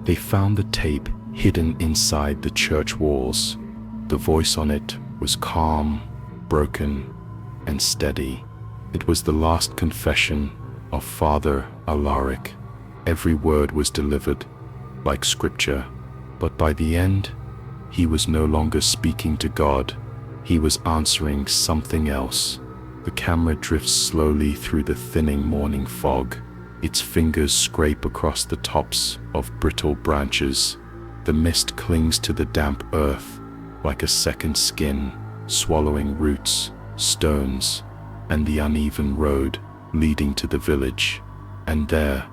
They found the tape hidden inside the church walls. The voice on it was calm, broken, and steady. It was the last confession of Father Alaric. Every word was delivered like scripture, but by the end, he was no longer speaking to God. He was answering something else. The camera drifts slowly through the thinning morning fog. Its fingers scrape across the tops of brittle branches. The mist clings to the damp earth like a second skin, swallowing roots, stones, and the uneven road leading to the village. And there,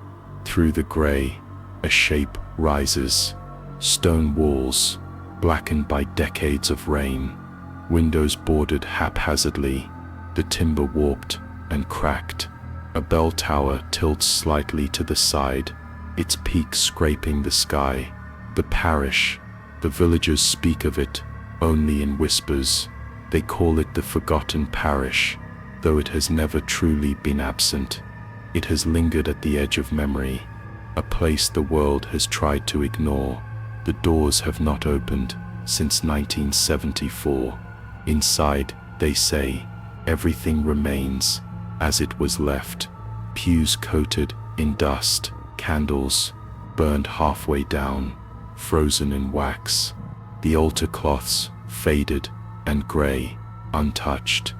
through the gray, a shape rises. Stone walls, blackened by decades of rain, windows boarded haphazardly, the timber warped and cracked. A bell tower tilts slightly to the side, its peak scraping the sky. The parish, the villagers speak of it only in whispers. They call it the forgotten parish, though it has never truly been absent. It has lingered at the edge of memory, a place the world has tried to ignore. The doors have not opened since 1974. Inside, they say, everything remains as it was left. Pews coated in dust, candles burned halfway down, frozen in wax. The altar cloths faded and gray, untouched.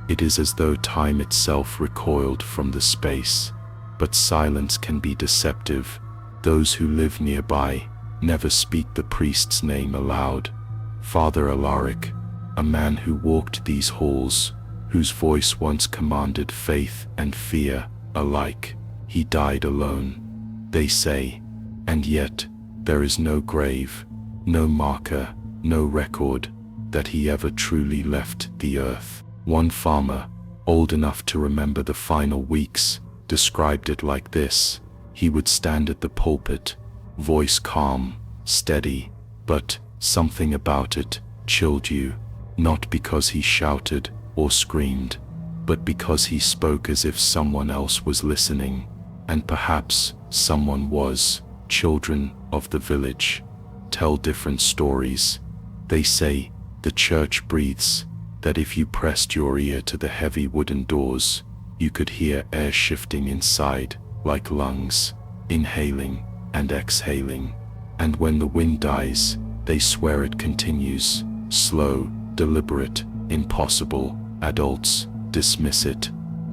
It is as though time itself recoiled from the space. But silence can be deceptive. Those who live nearby never speak the priest's name aloud. Father Alaric, a man who walked these halls, whose voice once commanded faith and fear alike, he died alone, they say, and yet there is no grave, no marker, no record that he ever truly left the earth. One farmer, old enough to remember the final weeks, described it like this. He would stand at the pulpit, voice calm, steady, but something about it chilled you, not because he shouted or screamed, but because he spoke as if someone else was listening, and perhaps someone was. Children of the village tell different stories. They say the church breathes, that if you pressed your ear to the heavy wooden doors, you could hear air shifting inside, like lungs, inhaling and exhaling. And when the wind dies, they swear it continues, slow, deliberate, impossible. Adults dismiss it,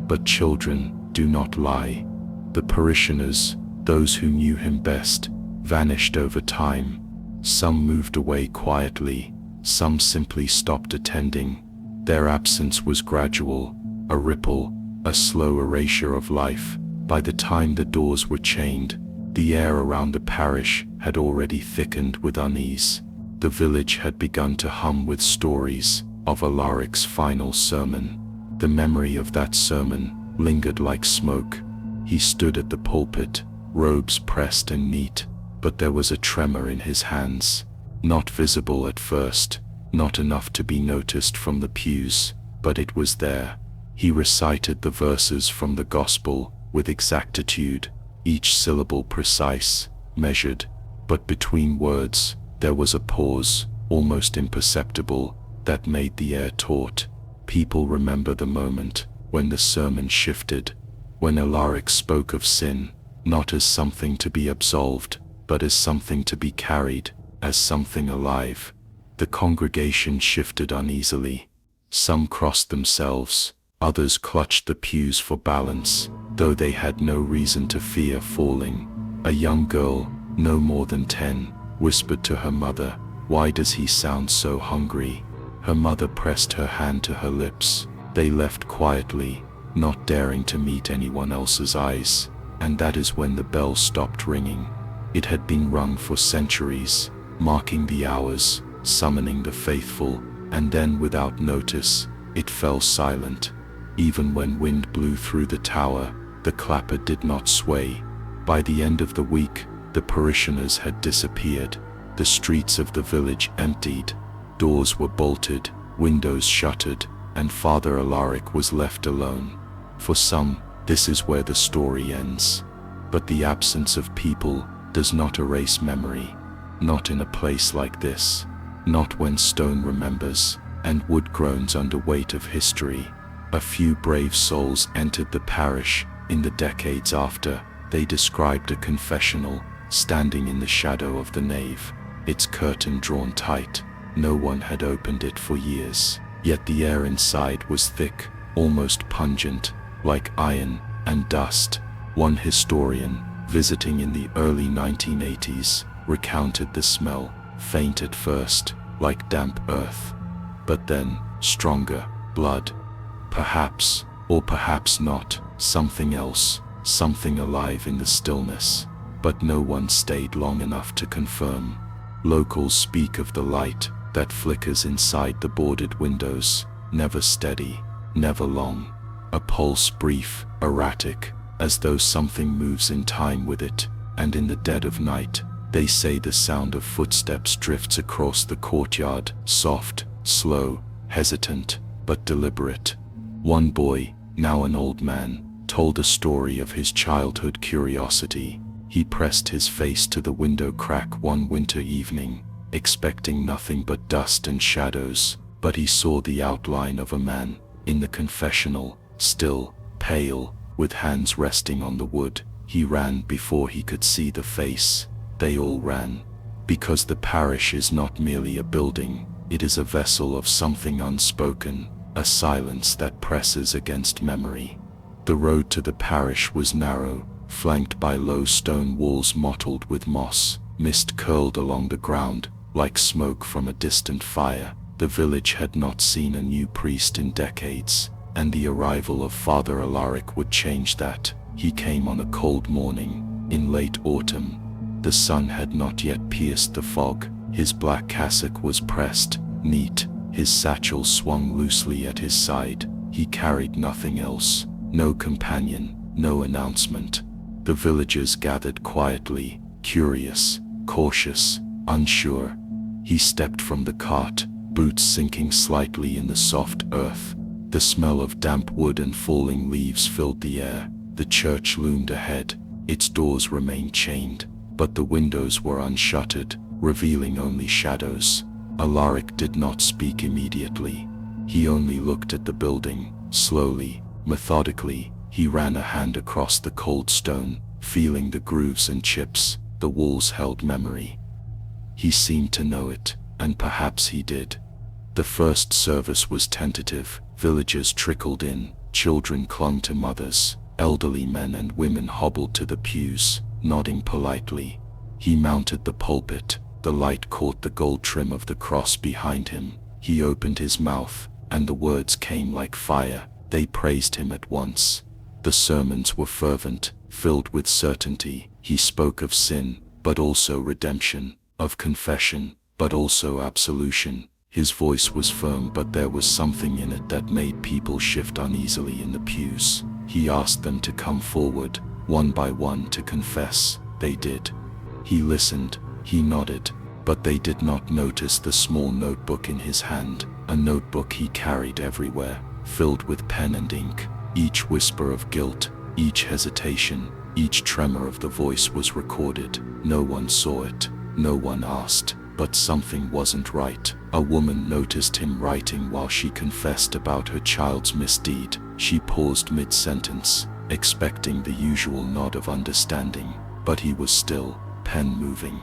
but children do not lie. The parishioners, those who knew him best, vanished over time. Some moved away quietly, some simply stopped attending. Their absence was gradual, a ripple, a slow erasure of life. By the time the doors were chained, the air around the parish had already thickened with unease. The village had begun to hum with stories of Alaric's final sermon. The memory of that sermon lingered like smoke. He stood at the pulpit, robes pressed and neat, but there was a tremor in his hands. Not visible at first, not enough to be noticed from the pews, but it was there. He recited the verses from the gospel with exactitude, each syllable precise, measured, but between words there was a pause, almost imperceptible, that made the air taut. People remember the moment when the sermon shifted, when Alaric spoke of sin, not as something to be absolved, but as something to be carried, as something alive. The congregation shifted uneasily. Some crossed themselves, others clutched the pews for balance, though they had no reason to fear falling. A young girl, no more than 10, whispered to her mother, "Why does he sound so hungry?" Her mother pressed her hand to her lips. They left quietly, not daring to meet anyone else's eyes, and that is when the bell stopped ringing. It had been rung for centuries, marking the hours, summoning the faithful, and then without notice, it fell silent. Even when wind blew through the tower, the clapper did not sway. By the end of the week, the parishioners had disappeared. The streets of the village emptied. Doors were bolted, windows shuttered, and Father Alaric was left alone. For some, this is where the story ends. But the absence of people does not erase memory. Not in a place like this. Not when stone remembers, and wood groans under weight of history. A few brave souls entered the parish in the decades after. They described a confessional standing in the shadow of the nave, its curtain drawn tight. No one had opened it for years, yet the air inside was thick, almost pungent, like iron and dust. One historian, visiting in the early 1980s, recounted the smell, faint at first, like damp earth, but then stronger, blood. Perhaps, or perhaps not, something else, something alive in the stillness. But no one stayed long enough to confirm. Locals speak of the light that flickers inside the boarded windows, never steady, never long. A pulse brief, erratic, as though something moves in time with it, and in the dead of night, they say the sound of footsteps drifts across the courtyard, soft, slow, hesitant, but deliberate. One boy, now an old man, told a story of his childhood curiosity. He pressed his face to the window crack one winter evening, expecting nothing but dust and shadows, but he saw the outline of a man, in the confessional, still, pale, with hands resting on the wood. He ran before he could see the face. They all ran. Because the parish is not merely a building, it is a vessel of something unspoken, a silence that presses against memory. The road to the parish was narrow, flanked by low stone walls mottled with moss. Mist curled along the ground, like smoke from a distant fire. The village had not seen a new priest in decades, and the arrival of Father Alaric would change that. He came on a cold morning, in late autumn. The sun had not yet pierced the fog. His black cassock was pressed, neat, his satchel swung loosely at his side. He carried nothing else, no companion, no announcement. The villagers gathered quietly, curious, cautious, unsure. He stepped from the cart, boots sinking slightly in the soft earth. The smell of damp wood and falling leaves filled the air. The church loomed ahead. Its doors remained chained, but the windows were unshuttered, revealing only shadows. Alaric did not speak immediately. He only looked at the building. Slowly, methodically, he ran a hand across the cold stone, feeling the grooves and chips. The walls held memory. He seemed to know it, and perhaps he did. The first service was tentative. Villagers trickled in, children clung to mothers, elderly men and women hobbled to the pews, nodding politely. He mounted the pulpit. The light caught the gold trim of the cross behind him. He opened his mouth, and the words came like fire. They praised him at once. The sermons were fervent, filled with certainty. He spoke of sin, but also redemption, of confession, but also absolution. His voice was firm, but there was something in it that made people shift uneasily in the pews. He asked them to come forward, one by one, to confess. They did. He listened, he nodded, but they did not notice the small notebook in his hand, a notebook he carried everywhere, filled with pen and ink. Each whisper of guilt, each hesitation, each tremor of the voice was recorded. No one saw it, no one asked, but something wasn't right. A woman noticed him writing while she confessed about her child's misdeed. She paused mid-sentence, expecting the usual nod of understanding, but he was still, pen moving,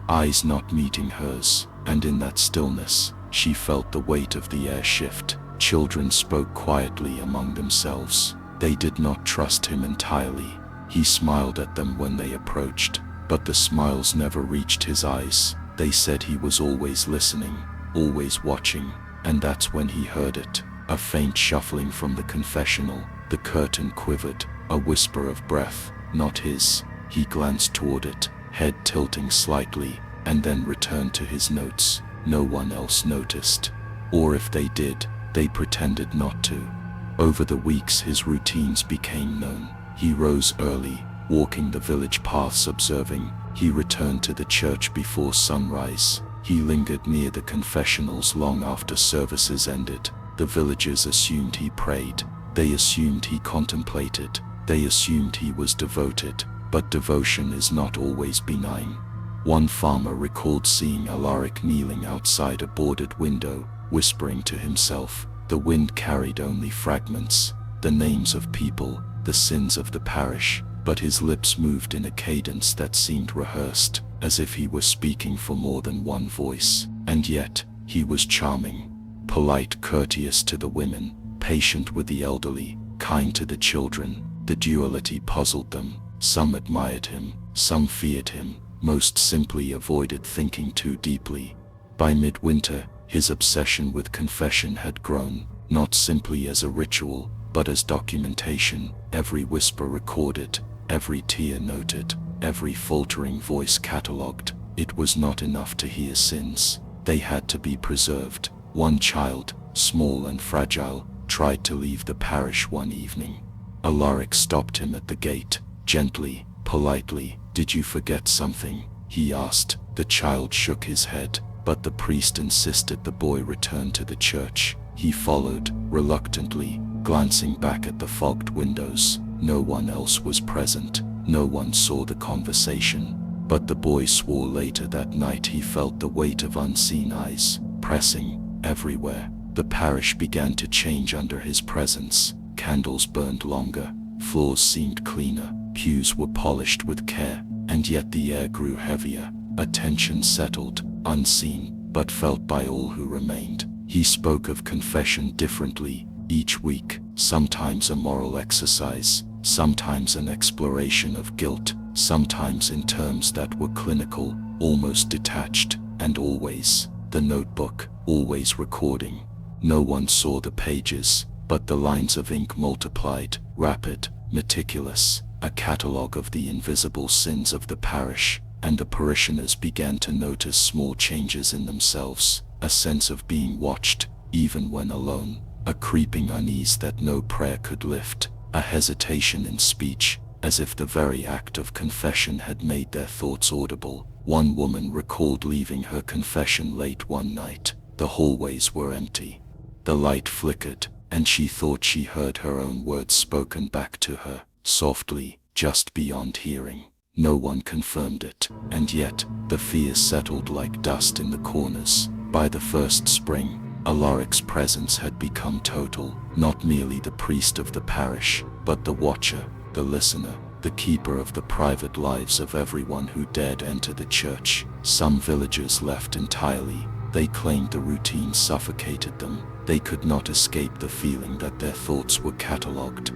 eyes not meeting hers, and in that stillness, she felt the weight of the air shift. Children spoke quietly among themselves. They did not trust him entirely. He smiled at them when they approached, but the smiles never reached his eyes. They said he was always listening, always watching, and that's when he heard it. A faint shuffling from the confessional. The curtain quivered, a whisper of breath, not his. He glanced toward it, head tilting slightly, and then returned to his notes. No one else noticed. Or if they did, they pretended not to. Over the weeks his routines became known. He rose early, walking the village paths observing. He returned to the church before sunrise. He lingered near the confessionals long after services ended. The villagers assumed he prayed. They assumed he contemplated. They assumed he was devoted. but devotion is not always benign. One farmer recalled seeing Alaric kneeling outside a boarded window, whispering to himself. The wind carried only fragments, the names of people, the sins of the parish, but his lips moved in a cadence that seemed rehearsed, as if he were speaking for more than one voice. And yet, he was charming, polite, courteous to the women, patient with the elderly, kind to the children. The duality puzzled them. Some admired him, some feared him, most simply avoided thinking too deeply. By midwinter, his obsession with confession had grown, not simply as a ritual, but as documentation, every whisper recorded, every tear noted, every faltering voice catalogued. It was not enough to hear sins, they had to be preserved. One child, small and fragile, tried to leave the parish one evening. Alaric stopped him at the gate, gently, politely. "Did you forget something?" he asked. The child shook his head, but the priest insisted the boy return to the church. He followed, reluctantly, glancing back at the fogged windows. No one else was present, no one saw the conversation. But the boy swore later that night he felt the weight of unseen eyes, pressing everywhere. The parish began to change under his presence. Candles burned longer, floors seemed cleaner, pews were polished with care, and yet the air grew heavier. A tension settled, unseen, but felt by all who remained. He spoke of confession differently, each week, sometimes a moral exercise, sometimes an exploration of guilt, sometimes in terms that were clinical, almost detached, and always, the notebook, always recording. No one saw the pages, but the lines of ink multiplied, rapid, meticulous, a catalogue of the invisible sins of the parish, and the parishioners began to notice small changes in themselves, a sense of being watched, even when alone, a creeping unease that no prayer could lift, a hesitation in speech, as if the very act of confession had made their thoughts audible. One woman recalled leaving her confession late one night. The hallways were empty. The light flickered, and she thought she heard her own words spoken back to her, softly, just beyond hearing. No one confirmed it, and yet, the fear settled like dust in the corners. By the first spring, Alaric's presence had become total, not merely the priest of the parish, but the watcher, the listener, the keeper of the private lives of everyone who dared enter the church. Some villagers left entirely. They claimed the routine suffocated them. They could not escape the feeling that their thoughts were catalogued,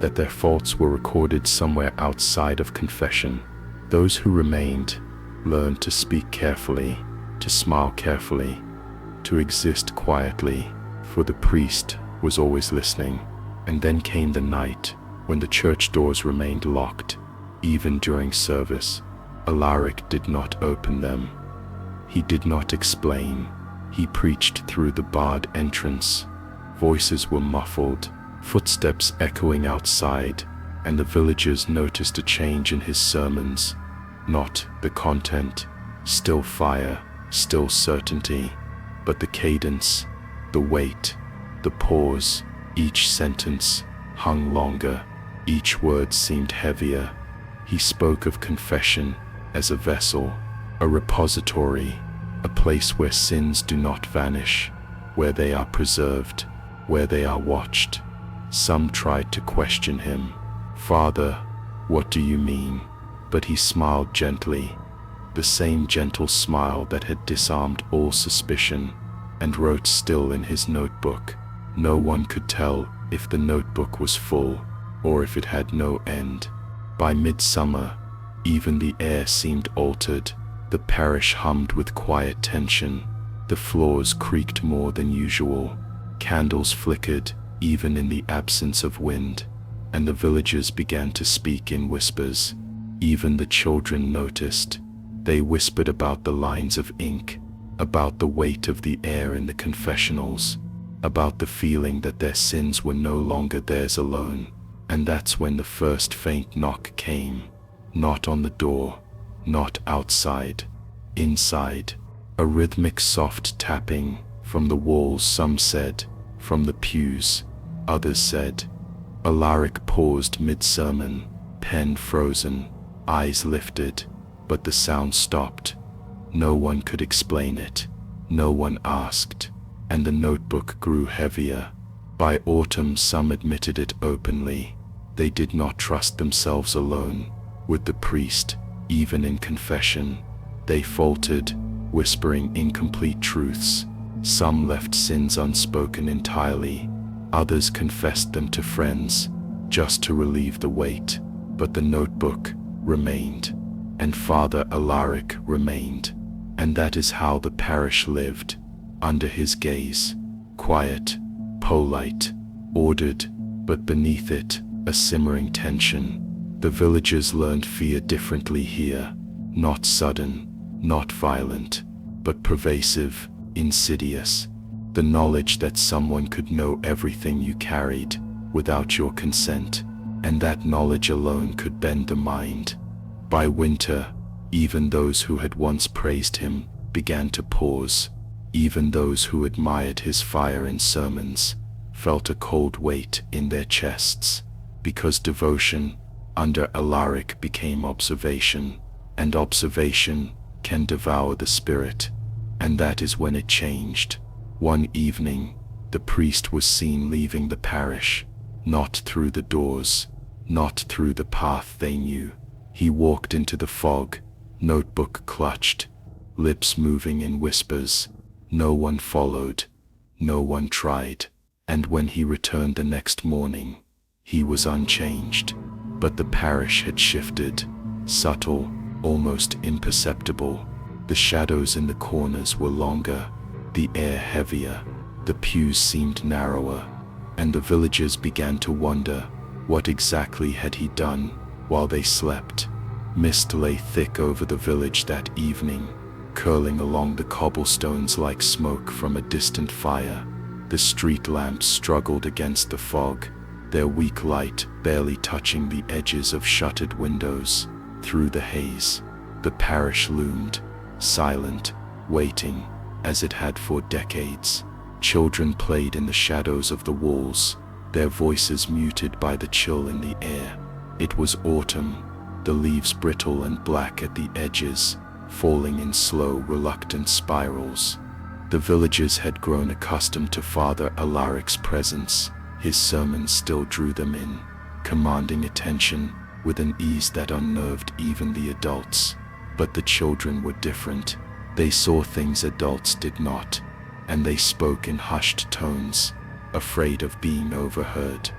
that their faults were recorded somewhere outside of confession. Those who remained learned to speak carefully, to smile carefully, to exist quietly, for the priest was always listening. And then came the night when the church doors remained locked. Even during service, Alaric did not open them. He did not explain. He preached through the barred entrance. Voices were muffled, footsteps echoing outside, and the villagers noticed a change in his sermons. Not the content, still fire, still certainty, but the cadence, the weight, the pause. Each sentence hung longer, each word seemed heavier. He spoke of confession as a vessel, a repository, a place where sins do not vanish, where they are preserved, where they are watched. Some tried to question him. "Father, what do you mean?" But he smiled gently, the same gentle smile that had disarmed all suspicion, and wrote still in his notebook. No one could tell if the notebook was full, or if it had no end. By midsummer, even the air seemed altered. The parish hummed with quiet tension. The floors creaked more than usual. Candles flickered, even in the absence of wind, and the villagers began to speak in whispers. Even the children noticed. They whispered about the lines of ink, about the weight of the air in the confessionals, about the feeling that their sins were no longer theirs alone. And that's when the first faint knock came. Not on the door, not outside, inside. A rhythmic soft tapping from the walls, some said, from the pews, others said. Alaric paused mid-sermon, pen frozen. eyes lifted, but the sound stopped. No one could explain it. No one asked, and the notebook grew heavier. By autumn, some admitted it openly. They did not trust themselves alone with the priest, even in confession. They faltered, whispering incomplete truths. Some left sins unspoken entirely. Others confessed them to friends, just to relieve the weight. But the notebook remained, and Father Alaric remained. And that is how the parish lived, under his gaze, quiet, polite, ordered, but beneath it, a simmering tension. The villagers learned fear differently here, not sudden, not violent, but pervasive, insidious. The knowledge that someone could know everything you carried, without your consent, and that knowledge alone could bend the mind. By winter, even those who had once praised him began to pause. Even those who admired his fire in sermons felt a cold weight in their chests, because devotion under Alaric became observation, and observation can devour the spirit. And that is when it changed. One evening, the priest was seen leaving the parish, not through the doors, not through the path they knew. He walked into the fog, notebook clutched, lips moving in whispers. No one followed, no one tried, and when he returned the next morning, he was unchanged. But the parish had shifted, subtle, almost imperceptible. The shadows in the corners were longer, the air heavier, the pews seemed narrower, and the villagers began to wonder, what exactly had he done while they slept? Mist lay thick over the village that evening, curling along the cobblestones like smoke from a distant fire. The street lamps struggled against the fog, their weak light barely touching the edges of shuttered windows. Through the haze, the parish loomed, silent, waiting, as it had for decades. Children played in the shadows of the walls, their voices muted by the chill in the air. It was autumn, the leaves brittle and black at the edges, falling in slow, reluctant spirals. The villagers had grown accustomed to Father Alaric's presence. His sermons still drew them in, commanding attention with an ease that unnerved even the adults. But the children were different. They saw things adults did not, and they spoke in hushed tones, afraid of being overheard.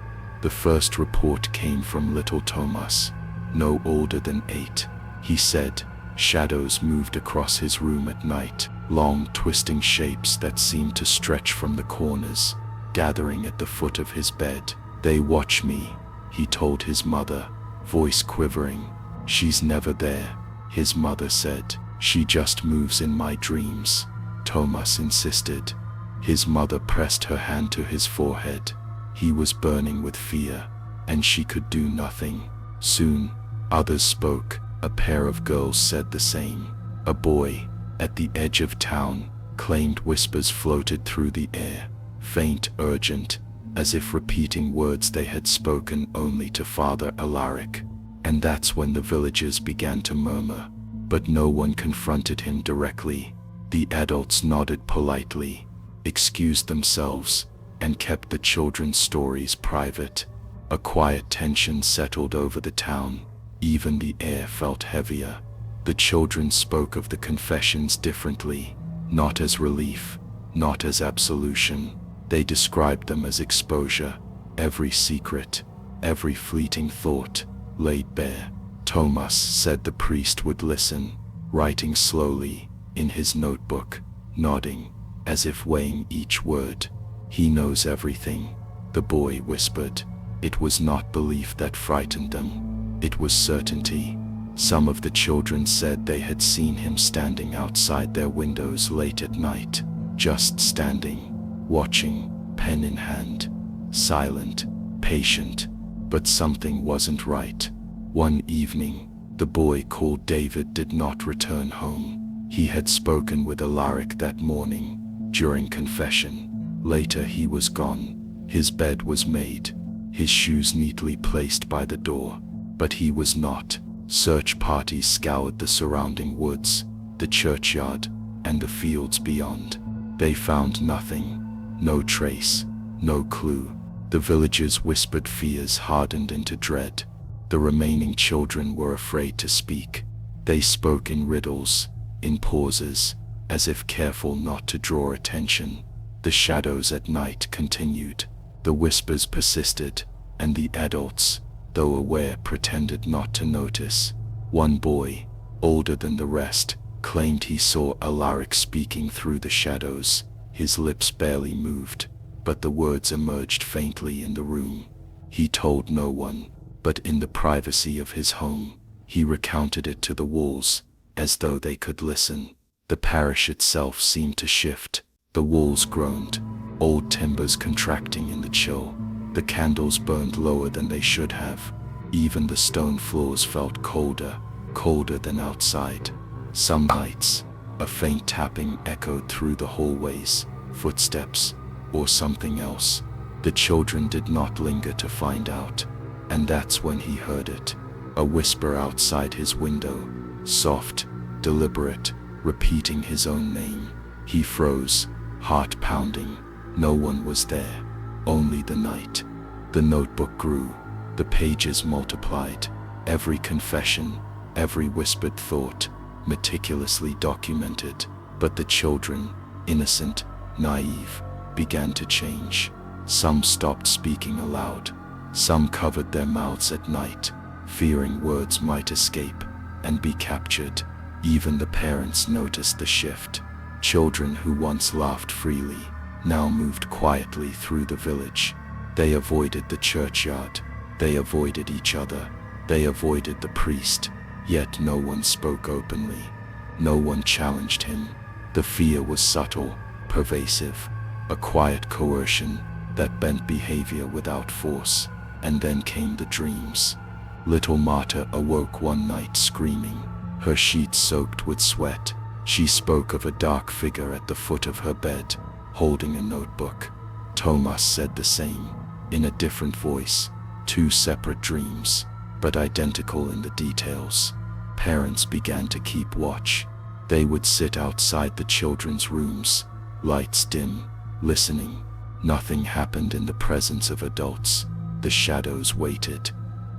The first report came from little Thomas, no older than 8. He said, shadows moved across his room at night, long twisting shapes that seemed to stretch from the corners, gathering at the foot of his bed. They watch me, he told his mother, voice quivering. She's never there, his mother said. She just moves in my dreams, Thomas insisted. His mother pressed her hand to his forehead. He was burning with fear, and she could do nothing. Soon, others spoke. A pair of girls said the same. A boy, at the edge of town, claimed. Whispers floated through the air, faint, urgent, as if repeating words they had spoken only to Father Alaric. And that's when the villagers began to murmur. But no one confronted him directly. The adults nodded politely, excused themselves, and kept the children's stories private. A quiet tension settled over the town. Even the air felt heavier. The children spoke of the confessions differently, not as relief, not as absolution. They described them as exposure. Every secret, every fleeting thought, laid bare. Thomas said the priest would listen, writing slowly in his notebook, nodding, as if weighing each word. He knows everything, the boy whispered. It was not belief that frightened them, it was certainty. Some of the children said they had seen him standing outside their windows late at night, just standing, watching, pen in hand, silent, patient. But something wasn't right. One evening, the boy called David did not return home. He had spoken with Alaric that morning, during confession. Later he was gone. His bed was made, his shoes neatly placed by the door, but he was not. Search parties scoured the surrounding woods, the churchyard, and the fields beyond. They found nothing, no trace, no clue. The villagers' whispered fears hardened into dread. The remaining children were afraid to speak. They spoke in riddles, in pauses, as if careful not to draw attention. The shadows at night continued. The whispers persisted, and the adults, though aware, pretended not to notice. One boy, older than the rest, claimed he saw Alaric speaking through the shadows. His lips barely moved, but the words emerged faintly in the room. He told no one, but in the privacy of his home, he recounted it to the walls, as though they could listen. The parish itself seemed to shift. The walls groaned, old timbers contracting in the chill. The candles burned lower than they should have. Even the stone floors felt colder, colder than outside. Some nights, a faint tapping echoed through the hallways, footsteps, or something else. The children did not linger to find out, and that's when he heard it. A whisper outside his window, soft, deliberate, repeating his own name. He froze, heart pounding. No one was there, only the night. The notebook grew, the pages multiplied. Every confession, every whispered thought, meticulously documented. But the children, innocent, naive, began to change. Some stopped speaking aloud. Some covered their mouths at night, fearing words might escape and be captured. Even the parents noticed the shift. Children who once laughed freely now moved quietly through the village. They avoided the churchyard. They avoided each other. They avoided the priest. Yet no one spoke openly. No one challenged him. The fear was subtle, pervasive, a quiet coercion that bent behavior without force. And then came the dreams. Little Marta awoke one night screaming, her sheets soaked with sweat. She spoke of a dark figure at the foot of her bed, holding a notebook. Thomas said the same, in a different voice. Two separate dreams, but identical in the details. Parents began to keep watch. They would sit outside the children's rooms, lights dim, listening. Nothing happened in the presence of adults. The shadows waited.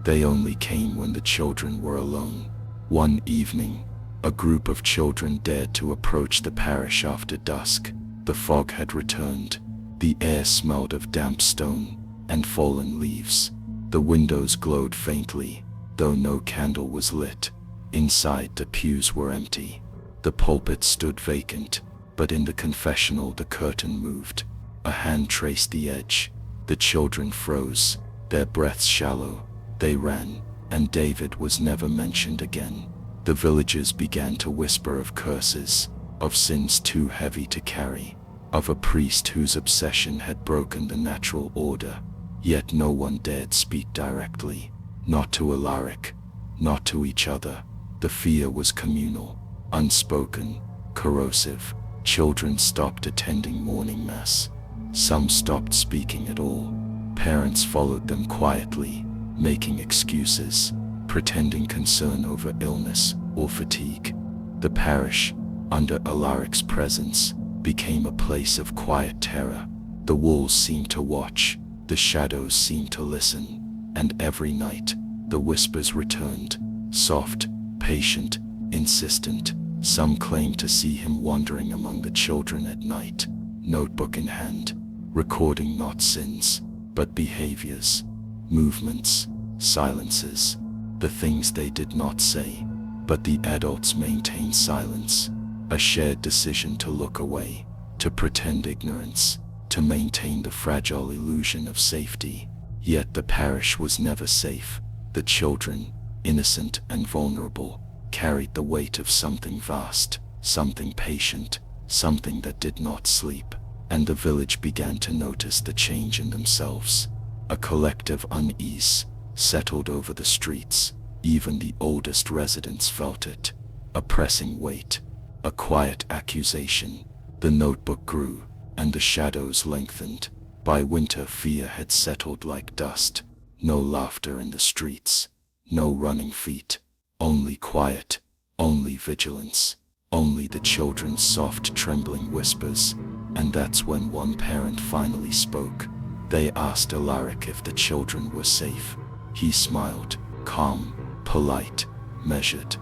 They only came when the children were alone. One evening, a group of children dared to approach the parish after dusk. The fog had returned. The air smelled of damp stone and fallen leaves. The windows glowed faintly, though no candle was lit. Inside, the pews were empty. The pulpit stood vacant, but in the confessional the curtain moved. A hand traced the edge. The children froze, their breaths shallow. They ran, and David was never mentioned again. The villagers began to whisper of curses, of sins too heavy to carry, of a priest whose obsession had broken the natural order. Yet no one dared speak directly, not to Alaric, not to each other. The fear was communal, unspoken, corrosive. Children stopped attending morning mass. Some stopped speaking at all. Parents followed them quietly, making excuses, pretending concern over illness or fatigue. The parish, under Alaric's presence, became a place of quiet terror. The walls seemed to watch, the shadows seemed to listen, and every night, the whispers returned, soft, patient, insistent. Some claimed to see him wandering among the children at night, notebook in hand, recording not sins, but behaviors, movements, silences, the things they did not say. But the adults maintained silence, a shared decision to look away, to pretend ignorance, to maintain the fragile illusion of safety. Yet the parish was never safe. The children, innocent and vulnerable, carried the weight of something vast, something patient, something that did not sleep. And the village began to notice the change in themselves. A collective unease settled over the streets. Even the oldest residents felt it. A pressing weight, a quiet accusation. The notebook grew, and the shadows lengthened. By winter, fear had settled like dust. No laughter in the streets, no running feet, Only quiet, only vigilance, only the children's soft trembling whispers. And that's when one parent finally spoke. They asked Alaric if the children were safe. He smiled, calm, polite, measured.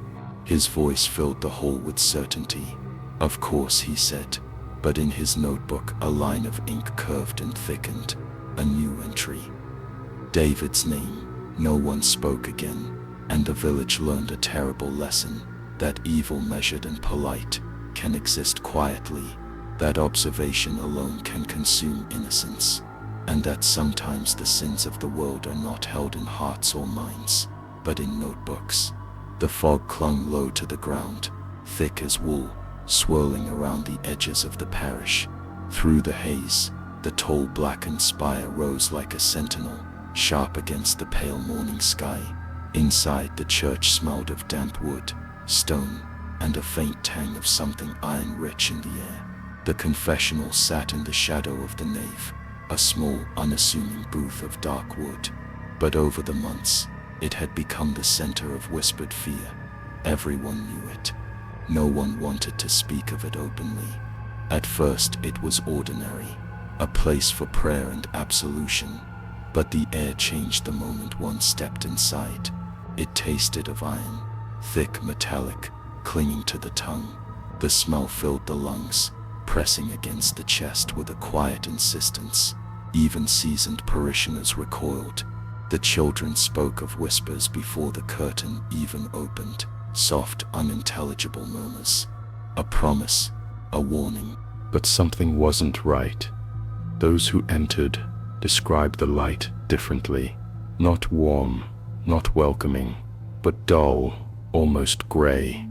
His voice filled the hall with certainty. "Of course," he said, but in his notebook a line of ink curved and thickened. A new entry. David's name. No one spoke again, and the village learned a terrible lesson, that evil measured and polite can exist quietly, that observation alone can consume innocence, and that sometimes the sins of the world are not held in hearts or minds, but in notebooks. The fog clung low to the ground, thick as wool, swirling around the edges of the parish. Through the haze, the tall blackened spire rose like a sentinel, sharp against the pale morning sky. Inside, the church smelled of damp wood, stone, and a faint tang of something iron-rich in the air. The confessional sat in the shadow of the nave, a small, unassuming booth of dark wood. But over the months, it had become the center of whispered fear. Everyone knew it. No one wanted to speak of it openly. At first, it was ordinary, a place for prayer and absolution. But the air changed the moment one stepped inside. It tasted of iron, thick, metallic, clinging to the tongue. The smell filled the lungs, pressing against the chest with a quiet insistence. Even seasoned parishioners recoiled. The children spoke of whispers before the curtain even opened, soft, unintelligible murmurs. A promise, a warning. But something wasn't right. Those who entered described the light differently. Not warm, not welcoming, but dull, almost gray,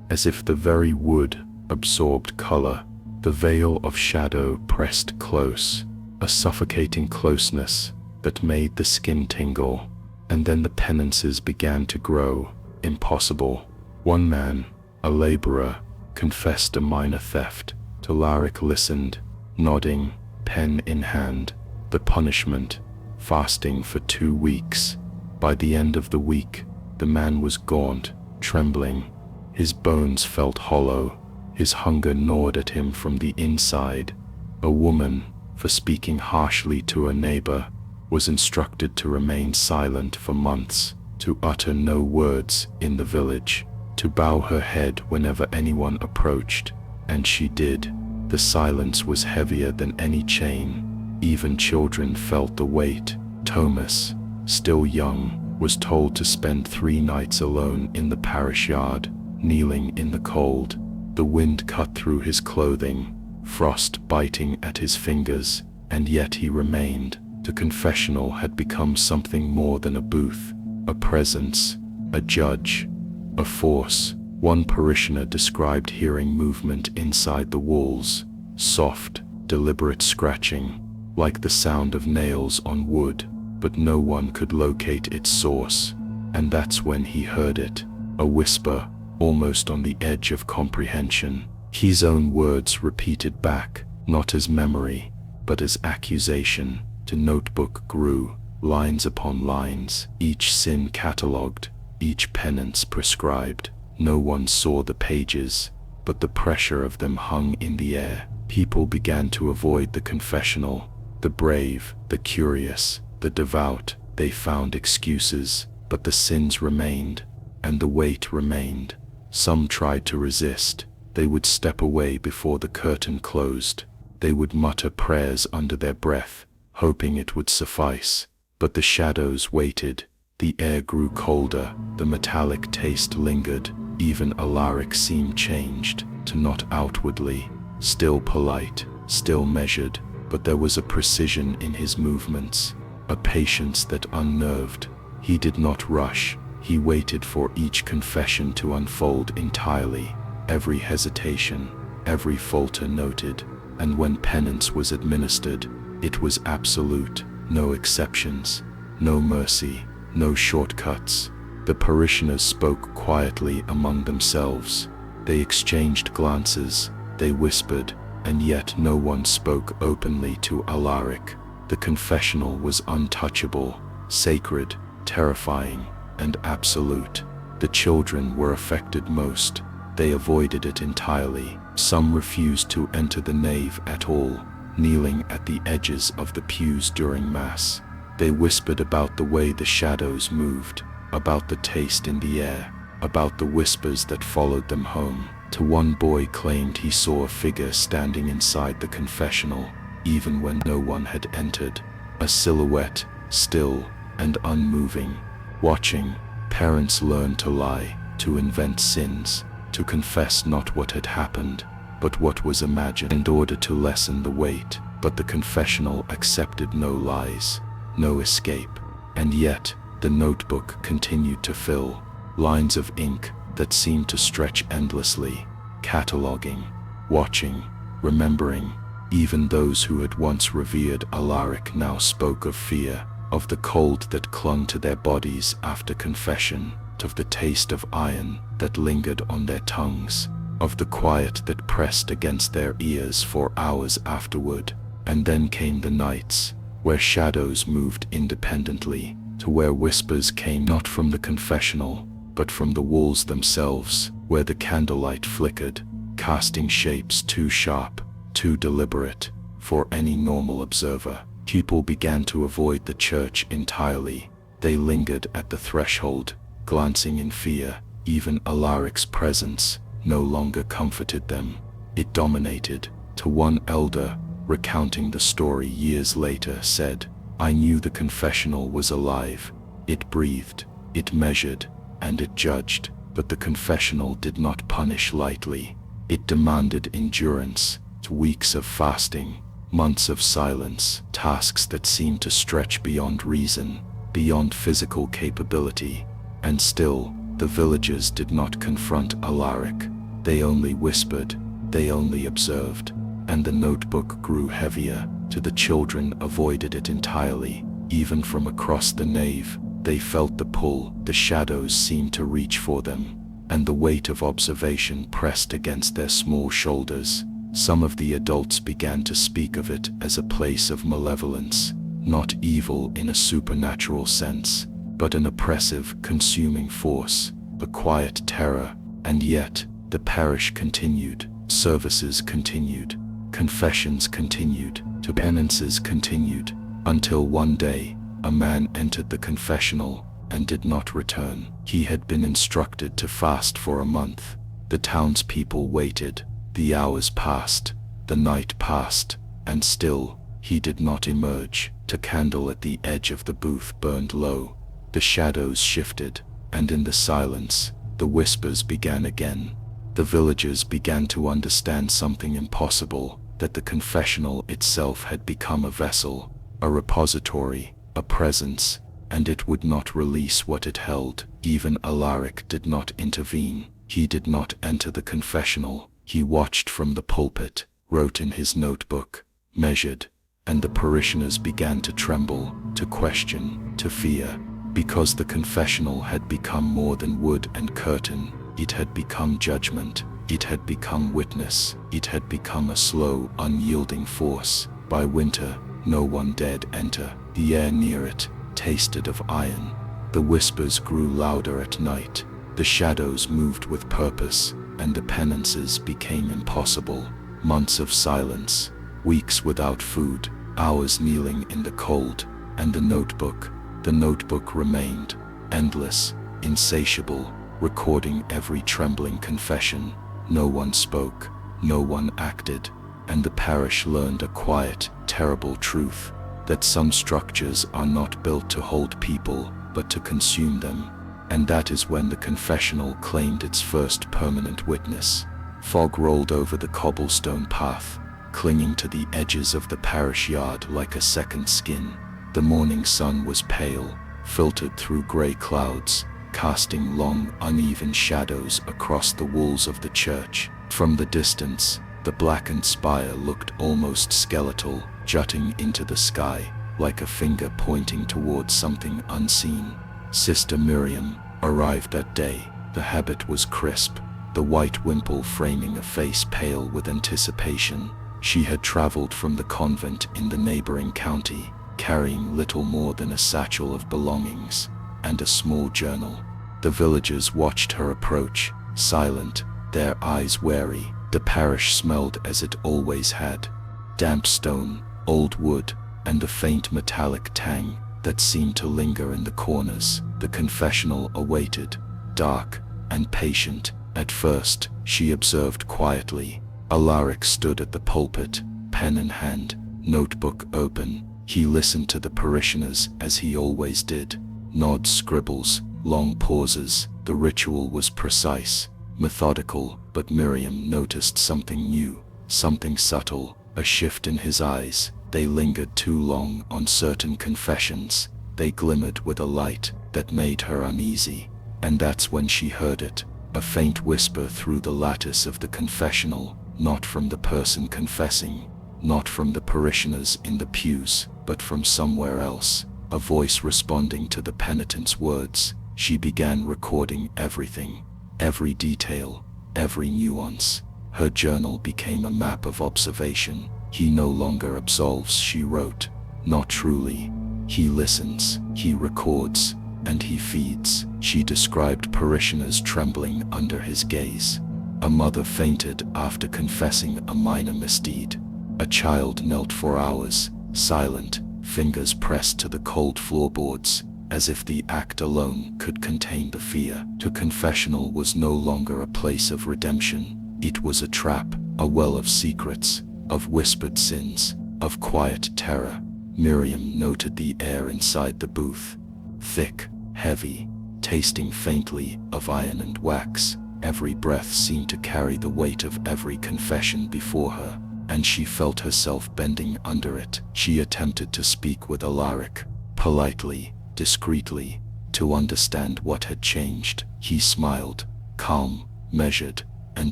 as if the very wood absorbed color. The veil of shadow pressed close, a suffocating closeness that made the skin tingle. And then the penances began to grow impossible. One man, a laborer, confessed a minor theft. Alaric listened, nodding, pen in hand. The punishment, fasting for 2 weeks. By the end of the week, the man was gaunt, trembling. His bones felt hollow. His hunger gnawed at him from the inside. A woman, for speaking harshly to a neighbor, was instructed to remain silent for months, to utter no words in the village, to bow her head whenever anyone approached, and she did. The silence was heavier than any chain. Even children felt the weight. Thomas, still young, was told to spend 3 nights alone in the parish yard, kneeling in the cold. The wind cut through his clothing, frost biting at his fingers, and yet he remained. The confessional had become something more than a booth, a presence, a judge, a force. One parishioner described hearing movement inside the walls, soft, deliberate scratching, like the sound of nails on wood, but no one could locate its source. And that's when he heard it, a whisper, almost on the edge of comprehension. His own words repeated back, not as memory, but as accusation. The notebook grew, lines upon lines, each sin catalogued, each penance prescribed. No one saw the pages, but the pressure of them hung in the air. People began to avoid the confessional. The brave, the curious, the devout, they found excuses, but the sins remained, and the weight remained. Some tried to resist. They would step away before the curtain closed. They would mutter prayers under their breath, hoping it would suffice. But the shadows waited. The air grew colder. The metallic taste lingered. Even Alaric seemed changed, to not outwardly, still polite, still measured, but there was a precision in his movements, a patience that unnerved. He did not rush. He waited for each confession to unfold entirely, every hesitation, every falter noted, and when penance was administered, it was absolute, no exceptions, no mercy, no shortcuts. The parishioners spoke quietly among themselves. They exchanged glances, they whispered, and yet no one spoke openly to Alaric. The confessional was untouchable, sacred, terrifying, and absolute. The children were affected most. They avoided it entirely. Some refused to enter the nave at all, kneeling at the edges of the pews during Mass. They whispered about the way the shadows moved, about the taste in the air, about the whispers that followed them home. To one boy claimed he saw a figure standing inside the confessional, even when no one had entered. A silhouette, still and unmoving, watching. Parents learned to lie, to invent sins, to confess not what had happened, but what was imagined in order to lessen the weight. But the confessional accepted no lies, no escape. And yet, the notebook continued to fill, lines of ink that seemed to stretch endlessly, cataloging, watching, remembering. Even those who had once revered Alaric now spoke of fear, of the cold that clung to their bodies after confession, of the taste of iron that lingered on their tongues, of the quiet that pressed against their ears for hours afterward. And then came the nights, where shadows moved independently, to where whispers came not from the confessional, but from the walls themselves, where the candlelight flickered, casting shapes too sharp, too deliberate, for any normal observer. People began to avoid the church entirely. They lingered at the threshold, glancing in fear. Even Alaric's presence no longer comforted them. It dominated. To one elder, recounting the story years later, said, "I knew the confessional was alive. It breathed, it measured, and it judged. But the confessional did not punish lightly. It demanded endurance, weeks of fasting, months of silence, tasks that seemed to stretch beyond reason, beyond physical capability. And still, the villagers did not confront Alaric. They only whispered, they only observed. And the notebook grew heavier. To the children avoided it entirely. Even from across the nave, they felt the pull. The shadows seemed to reach for them, and the weight of observation pressed against their small shoulders. Some of the adults began to speak of it as a place of malevolence, not evil in a supernatural sense, but an oppressive, consuming force, a quiet terror. And yet, the parish continued, services continued, confessions continued, penances continued, until one day, a man entered the confessional and did not return. He had been instructed to fast for a month. The townspeople waited. The hours passed, the night passed, and still, he did not emerge. The candle at the edge of the booth burned low. The shadows shifted, and in the silence, the whispers began again. The villagers began to understand something impossible, that the confessional itself had become a vessel, a repository, a presence, and it would not release what it held. Even Alaric did not intervene. He did not enter the confessional. He watched from the pulpit, wrote in his notebook, measured, and the parishioners began to tremble, to question, to fear, because the confessional had become more than wood and curtain. It had become judgment, it had become witness, it had become a slow, unyielding force. By winter, no one dared enter. The air near it tasted of iron. The whispers grew louder at night. The shadows moved with purpose, and the penances became impossible. Months of silence, weeks without food, hours kneeling in the cold, and the notebook remained, endless, insatiable, recording every trembling confession. No one spoke, no one acted, and the parish learned a quiet, terrible truth, that some structures are not built to hold people, but to consume them. And that is when the confessional claimed its first permanent witness. Fog rolled over the cobblestone path, clinging to the edges of the parish yard like a second skin. The morning sun was pale, filtered through gray clouds, casting long, uneven shadows across the walls of the church. From the distance, the blackened spire looked almost skeletal, jutting into the sky, like a finger pointing towards something unseen. Sister Miriam arrived that day. The habit was crisp, the white wimple framing a face pale with anticipation. She had traveled from the convent in the neighboring county, carrying little more than a satchel of belongings and a small journal. The villagers watched her approach, silent, their eyes wary. The parish smelled as it always had. Damp stone, old wood, and a faint metallic tang that seemed to linger in the corners. The confessional awaited, dark and patient. At first, she observed quietly. Alaric stood at the pulpit, pen in hand, notebook open. He listened to the parishioners as he always did. Nods, scribbles, long pauses. The ritual was precise, methodical, but Miriam noticed something new, something subtle, a shift in his eyes. They lingered too long on certain confessions. They glimmered with a light that made her uneasy. And that's when she heard it, a faint whisper through the lattice of the confessional, not from the person confessing, not from the parishioners in the pews, but from somewhere else, a voice responding to the penitent's words. She began recording everything, every detail, every nuance. Her journal became a map of observation. He no longer absolves, she wrote. Not truly. He listens, he records, and he feeds. She described parishioners trembling under his gaze. A mother fainted after confessing a minor misdeed. A child knelt for hours, silent, fingers pressed to the cold floorboards, as if the act alone could contain the fear. The confessional was no longer a place of redemption. It was a trap, a well of secrets, of whispered sins, of quiet terror. Miriam noted the air inside the booth. Thick, heavy, tasting faintly of iron and wax. Every breath seemed to carry the weight of every confession before her, and she felt herself bending under it. She attempted to speak with Alaric, politely, discreetly, to understand what had changed. He smiled, calm, measured, and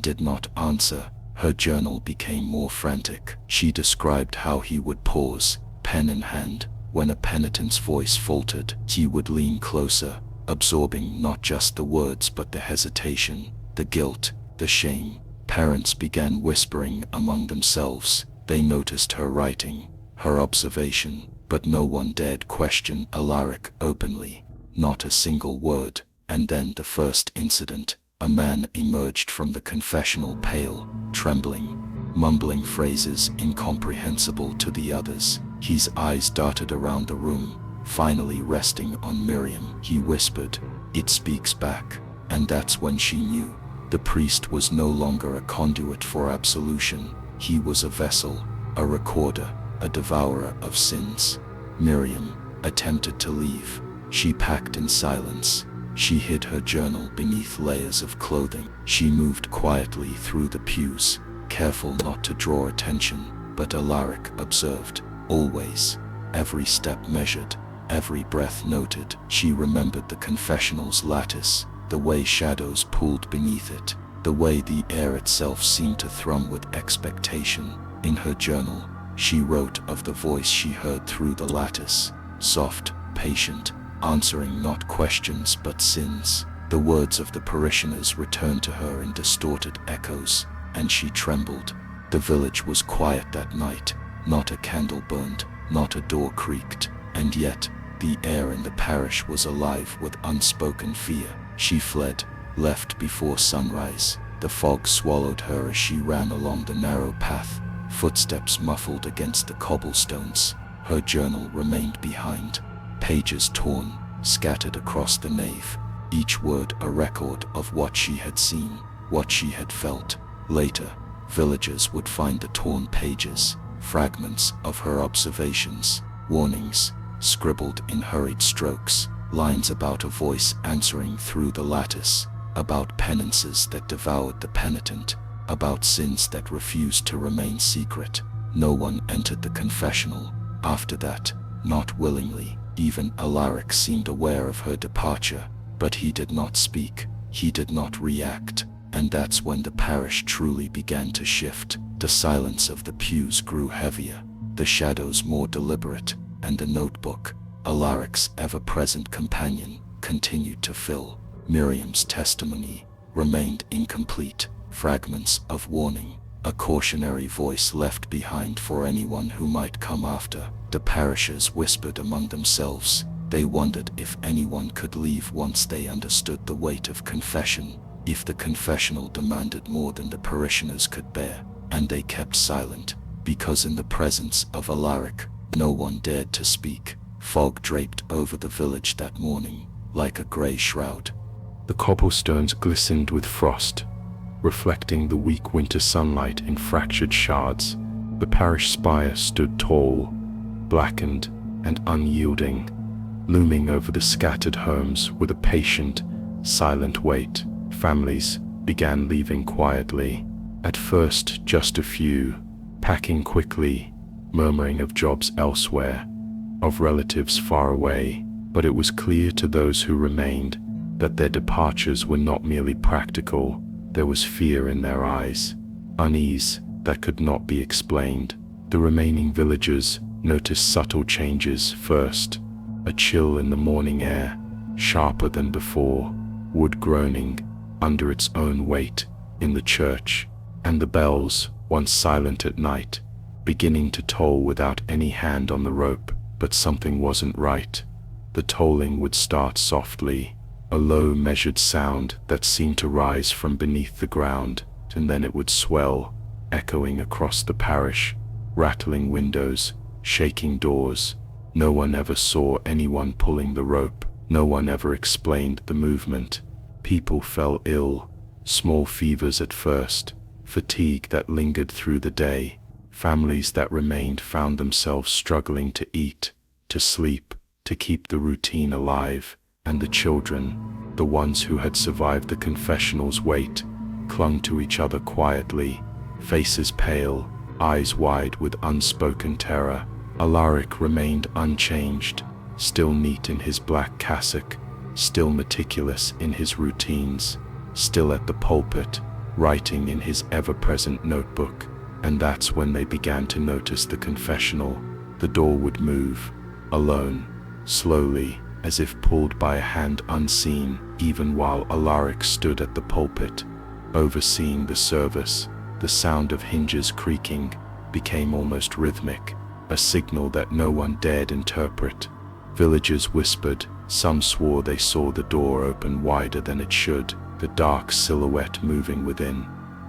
did not answer. Her journal became more frantic. She described how he would pause, pen in hand. When a penitent's voice faltered, he would lean closer, absorbing not just the words but the hesitation, the guilt, the shame. Parents began whispering among themselves. They noticed her writing, her observation, but no one dared question Alaric openly. Not a single word. And then the first incident. A man emerged from the confessional, pale, trembling, mumbling phrases incomprehensible to the others. His eyes darted around the room, finally resting on Miriam. He whispered, "It speaks back." And that's when she knew. The priest was no longer a conduit for absolution. He was a vessel, a recorder, a devourer of sins. Miriam attempted to leave. She packed in silence. She hid her journal beneath layers of clothing. She moved quietly through the pews, careful not to draw attention, but Alaric observed, always, every step measured, every breath noted. She remembered the confessional's lattice, the way shadows pooled beneath it, the way the air itself seemed to thrum with expectation. In her journal, she wrote of the voice she heard through the lattice, soft, patient, answering not questions but sins. The words of the parishioners returned to her in distorted echoes, and she trembled. The village was quiet that night. Not a candle burned, not a door creaked, and yet the air in the parish was alive with unspoken fear. She fled, left before sunrise. The fog swallowed her as she ran along the narrow path, footsteps muffled against the cobblestones. Her journal remained behind, pages torn, scattered across the nave, each word a record of what she had seen, what she had felt. Later, villagers would find the torn pages, fragments of her observations, warnings, scribbled in hurried strokes, lines about a voice answering through the lattice, about penances that devoured the penitent, about sins that refused to remain secret. No one entered the confessional after that, not willingly. Even Alaric seemed aware of her departure, but he did not speak, he did not react. And that's when the parish truly began to shift. The silence of the pews grew heavier, the shadows more deliberate, and the notebook, Alaric's ever-present companion, continued to fill. Miriam's testimony remained incomplete, fragments of warning, a cautionary voice left behind for anyone who might come after. The parishioners whispered among themselves, They wondered if anyone could leave once they understood the weight of confession, if the confessional demanded more than the parishioners could bear, and they kept silent, because in the presence of Alaric, no one dared to speak. Fog draped over the village that morning, like a grey shroud. The cobblestones glistened with frost, reflecting the weak winter sunlight in fractured shards. The parish spire stood tall, blackened and unyielding, looming over the scattered homes with a patient, silent weight. Families began leaving quietly. At first, just a few, packing quickly, murmuring of jobs elsewhere, of relatives far away. But it was clear to those who remained that their departures were not merely practical. There was fear in their eyes, unease that could not be explained. The remaining villagers noticed subtle changes first. A chill in the morning air, sharper than before, wood groaning under its own weight in the church, and the bells, once silent at night, beginning to toll without any hand on the rope. But something wasn't right. The tolling would start softly, a low measured sound that seemed to rise from beneath the ground, and then it would swell, echoing across the parish, rattling windows, shaking doors. No one ever saw anyone pulling the rope. No one ever explained the movement. People fell ill, small fevers at first, fatigue that lingered through the day. Families that remained found themselves struggling to eat, to sleep, to keep the routine alive. And the children, the ones who had survived the confessional's weight, clung to each other quietly, faces pale, eyes wide with unspoken terror. Alaric remained unchanged, still neat in his black cassock, still meticulous in his routines, still at the pulpit, writing in his ever-present notebook. And that's when they began to notice the confessional. The door would move, alone, slowly, as if pulled by a hand unseen. Even while Alaric stood at the pulpit, overseeing the service, the sound of hinges creaking became almost rhythmic, a signal that no one dared interpret. Villagers whispered, some swore they saw the door open wider than it should, the dark silhouette moving within,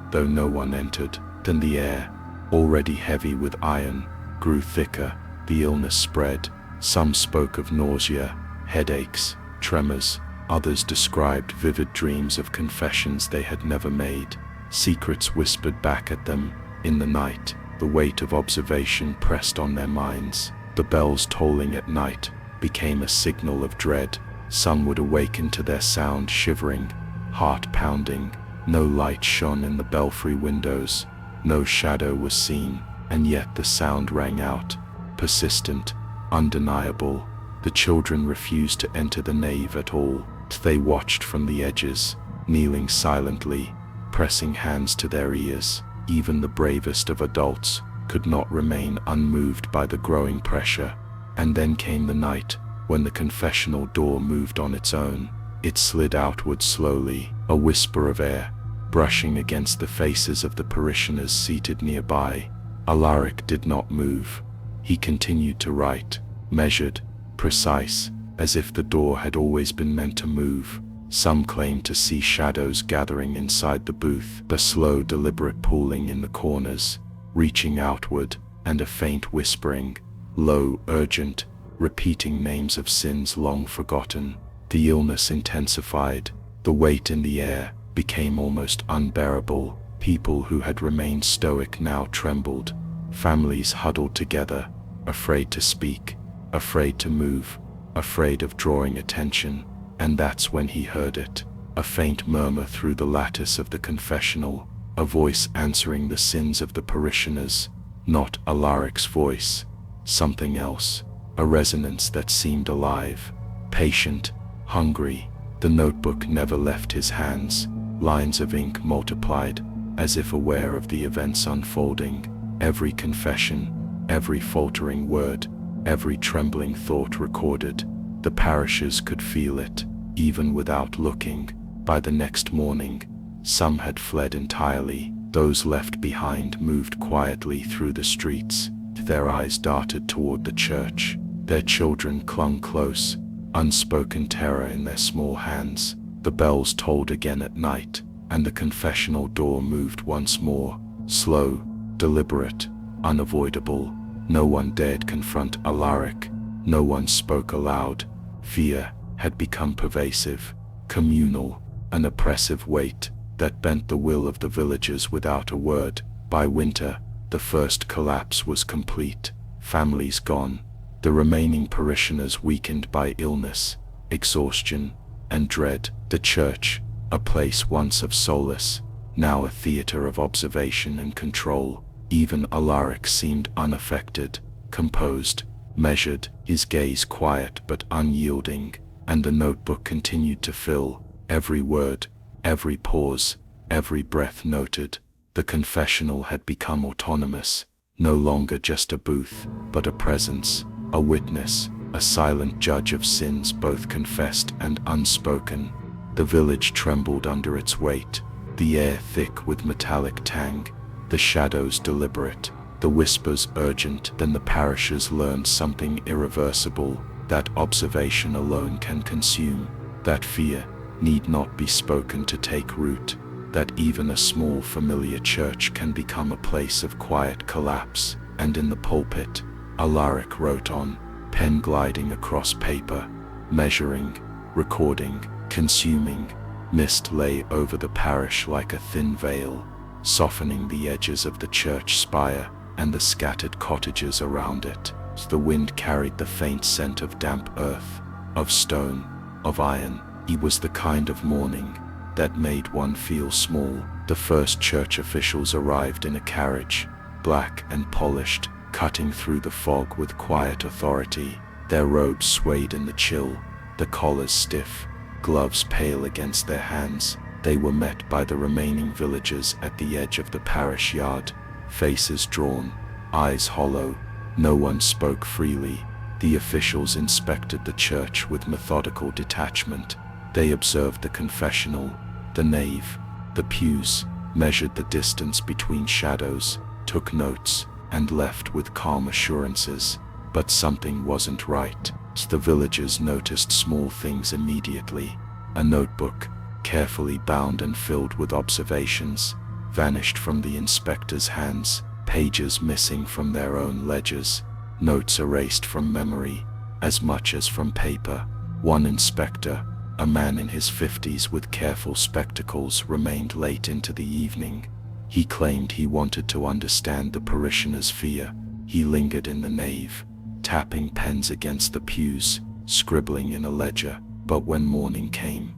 though no one entered. Then the air, already heavy with iron, grew thicker. The illness spread. Some spoke of nausea, headaches, tremors. Others described vivid dreams of confessions they had never made. Secrets whispered back at them in the night. The weight of observation pressed on their minds. The bells tolling at night became a signal of dread. Some would awaken to their sound, shivering, heart pounding. No light shone in the belfry windows. No shadow was seen, and yet the sound rang out, persistent, undeniable. The children refused to enter the nave at all. They watched from the edges, kneeling silently, pressing hands to their ears. Even the bravest of adults could not remain unmoved by the growing pressure. And then came the night, when the confessional door moved on its own. It slid outward slowly, a whisper of air, brushing against the faces of the parishioners seated nearby. Alaric did not move. He continued to write, measured, precise, as if the door had always been meant to move. Some claimed to see shadows gathering inside the booth, the slow, deliberate pulling in the corners, reaching outward, and a faint whispering, low, urgent, repeating names of sins long forgotten. The illness intensified. The weight in the air became almost unbearable. People who had remained stoic now trembled. Families huddled together, afraid to speak, afraid to move, afraid of drawing attention. And that's when he heard it, a faint murmur through the lattice of the confessional, a voice answering the sins of the parishioners. Not Alaric's voice, something else, a resonance that seemed alive, patient, hungry. The notebook never left his hands. Lines of ink multiplied, as if aware of the events unfolding. Every confession, every faltering word, every trembling thought recorded. The parishioners could feel it, even without looking. By the next morning, some had fled entirely. Those left behind moved quietly through the streets. Their eyes darted toward the church. Their children clung close, unspoken terror in their small hands. The bells tolled again at night, and the confessional door moved once more, slow, deliberate, unavoidable. No one dared confront Alaric. No one spoke aloud. Fear had become pervasive, communal, an oppressive weight that bent the will of the villagers without a word. By winter, the first collapse was complete. Families gone, the remaining parishioners weakened by illness, exhaustion, and dread. The church, a place once of solace, now a theater of observation and control. Even Alaric seemed unaffected, composed, measured, his gaze quiet but unyielding, and the notebook continued to fill, every word, every pause, every breath noted. The confessional had become autonomous, no longer just a booth, but a presence, a witness, a silent judge of sins both confessed and unspoken. The village trembled under its weight, the air thick with metallic tang, the shadows deliberate, the whispers urgent. Then the parishers learned something irreversible, that observation alone can consume, that fear need not be spoken to take root, that even a small familiar church can become a place of quiet collapse. And in the pulpit, Alaric wrote on, pen gliding across paper, measuring, recording, consuming. Mist lay over the parish like a thin veil, softening the edges of the church spire and the scattered cottages around it. The wind carried the faint scent of damp earth, of stone, of iron. It was the kind of morning that made one feel small. The first church officials arrived in a carriage, black and polished, cutting through the fog with quiet authority. Their robes swayed in the chill, the collars stiff, gloves pale against their hands. They were met by the remaining villagers at the edge of the parish yard, faces drawn, eyes hollow. No one spoke freely. The officials inspected the church with methodical detachment. They observed the confessional, the nave, the pews, measured the distance between shadows, took notes, and left with calm assurances. But something wasn't right. The villagers noticed small things immediately. A notebook, carefully bound and filled with observations, vanished from the inspector's hands, pages missing from their own ledgers, notes erased from memory, as much as from paper. One inspector, a man in his 50s with careful spectacles, remained late into the evening. He claimed he wanted to understand the parishioners' fear. He lingered in the nave, tapping pens against the pews, scribbling in a ledger. But when morning came,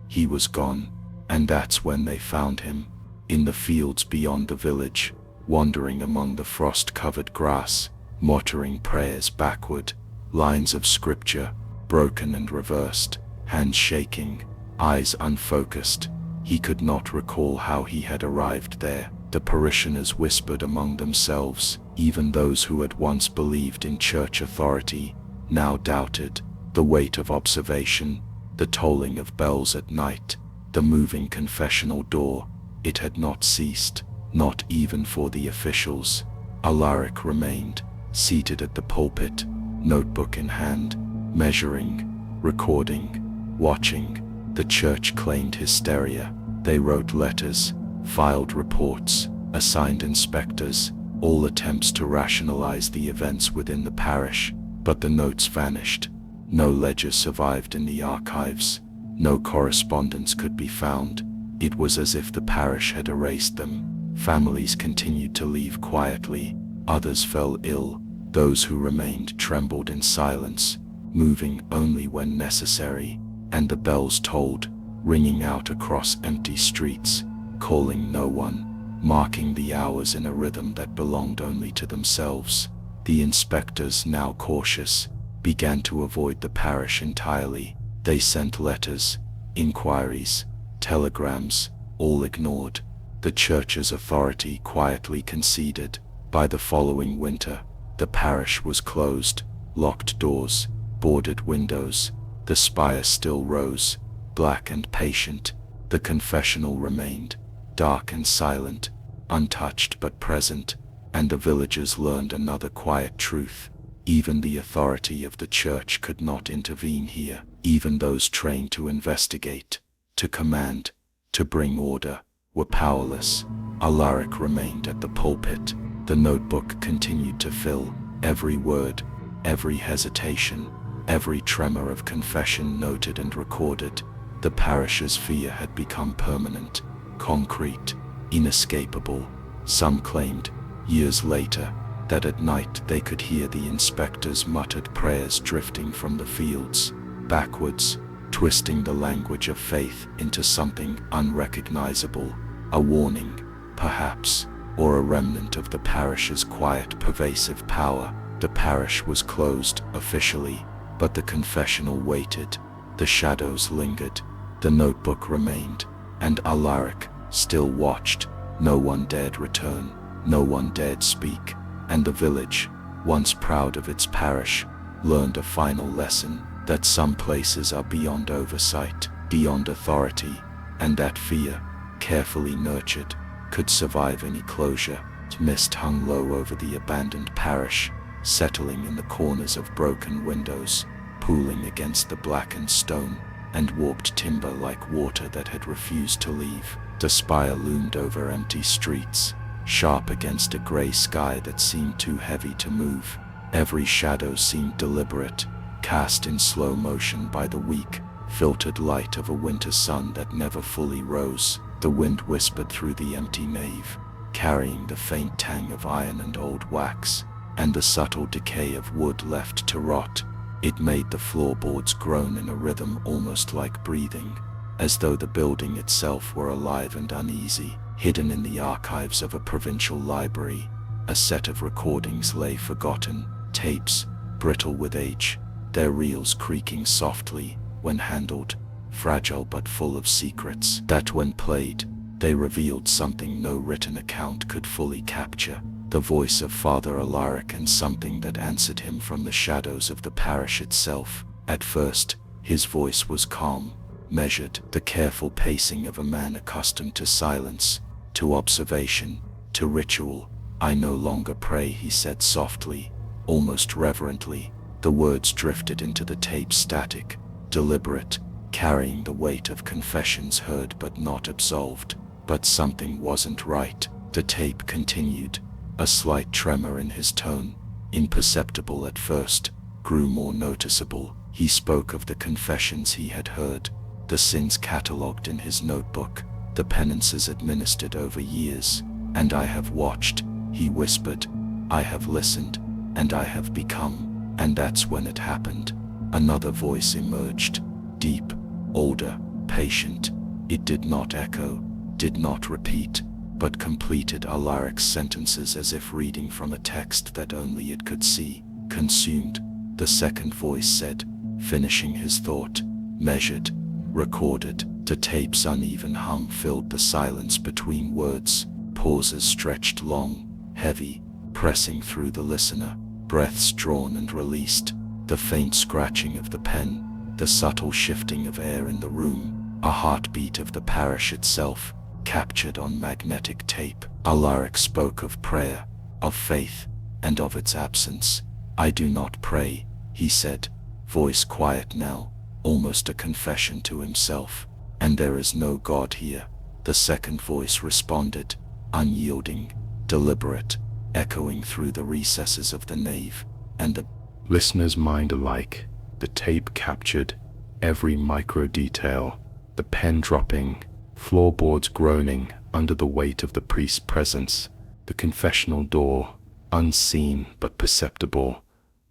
he was gone, and that's when they found him, in the fields beyond the village, wandering among the frost-covered grass, muttering prayers backward, lines of scripture, broken and reversed, hands shaking, eyes unfocused. He could not recall how he had arrived there. The parishioners whispered among themselves. Even those who had once believed in church authority now doubted. The weight of observation, the tolling of bells at night, the moving confessional door, it had not ceased, not even for the officials. Alaric remained, seated at the pulpit, notebook in hand, measuring, recording, watching. The church claimed hysteria. They wrote letters, filed reports, assigned inspectors, all attempts to rationalize the events within the parish. But the notes vanished. No ledger survived in the archives. No correspondence could be found. It was as if the parish had erased them. Families continued to leave quietly. Others fell ill. Those who remained trembled in silence, moving only when necessary. And the bells tolled, ringing out across empty streets, calling no one, marking the hours in a rhythm that belonged only to themselves. The inspectors, now cautious, began to avoid the parish entirely. They sent letters, inquiries, telegrams, all ignored. The church's authority quietly conceded. By the following winter, the parish was closed, locked doors, boarded windows. The spire still rose, black and patient. The confessional remained, dark and silent, untouched but present. And the villagers learned another quiet truth. Even the authority of the church could not intervene here. Even those trained to investigate, to command, to bring order, were powerless. Alaric remained at the pulpit. The notebook continued to fill. Every word, every hesitation, every tremor of confession noted and recorded. The parish's fear had become permanent, concrete, inescapable. Some claimed, years later, that at night they could hear the inspector's muttered prayers drifting from the fields, backwards, twisting the language of faith into something unrecognizable, a warning, perhaps, or a remnant of the parish's quiet, pervasive power. The parish was closed, officially, but the confessional waited. The shadows lingered, the notebook remained, and Alaric still watched. No one dared return, no one dared speak, and the village, once proud of its parish, learned a final lesson, that some places are beyond oversight, beyond authority, and that fear, carefully nurtured, could survive any closure. Mist hung low over the abandoned parish, settling in the corners of broken windows, pooling against the blackened stone and warped timber like water that had refused to leave. The spire loomed over empty streets, sharp against a gray sky that seemed too heavy to move. Every shadow seemed deliberate, cast in slow motion by the weak, filtered light of a winter sun that never fully rose. The wind whispered through the empty nave, carrying the faint tang of iron and old wax, and the subtle decay of wood left to rot. It made the floorboards groan in a rhythm almost like breathing, as though the building itself were alive and uneasy. Hidden in the archives of a provincial library, a set of recordings lay forgotten, tapes, brittle with age, their reels creaking softly when handled, fragile but full of secrets that when played, they revealed something no written account could fully capture. The voice of Father Alaric, and something that answered him from the shadows of the parish itself. At first, his voice was calm, measured, the careful pacing of a man accustomed to silence, to observation, to ritual. "I no longer pray," he said softly, almost reverently. The words drifted into the tape, static, deliberate, carrying the weight of confessions heard but not absolved. But something wasn't right. The tape continued. A slight tremor in his tone, imperceptible at first, grew more noticeable. He spoke of the confessions he had heard, the sins catalogued in his notebook, the penances administered over years. "And I have watched," he whispered. "I have listened, and I have become." And that's when it happened. Another voice emerged, deep, older, patient. It did not echo, did not repeat, but completed Alaric's sentences as if reading from a text that only it could see. "Consumed," the second voice said, finishing his thought. "Measured, recorded." The tape's uneven hum filled the silence between words. Pauses stretched long, heavy, pressing through the listener. Breaths drawn and released. The faint scratching of the pen, the subtle shifting of air in the room. A heartbeat of the parish itself, captured on magnetic tape. Alaric spoke of prayer, of faith, and of its absence. "I do not pray," he said, voice quiet now, almost a confession to himself. "And there is no God here," the second voice responded, unyielding, deliberate, echoing through the recesses of the nave. And the listener's mind alike, the tape captured every micro detail, the pen dropping, floorboards groaning under the weight of the priest's presence, the confessional door, unseen but perceptible,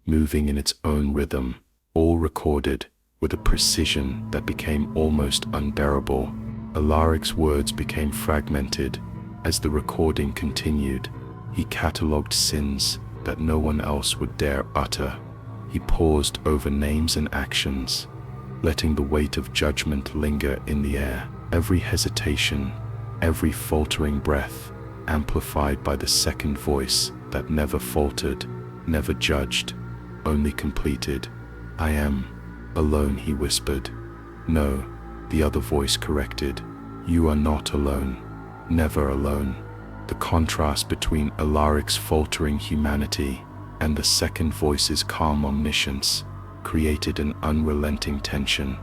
moving in its own rhythm, all recorded with a precision that became almost unbearable. Alaric's words became fragmented as the recording continued. He catalogued sins that no one else would dare utter. He paused over names and actions, letting the weight of judgment linger in the air. Every hesitation, every faltering breath, amplified by the second voice that never faltered, never judged, only completed. "I am alone," he whispered. "No," the other voice corrected. "You are not alone, never alone." The contrast between Alaric's faltering humanity and the second voice's calm omniscience created an unrelenting tension.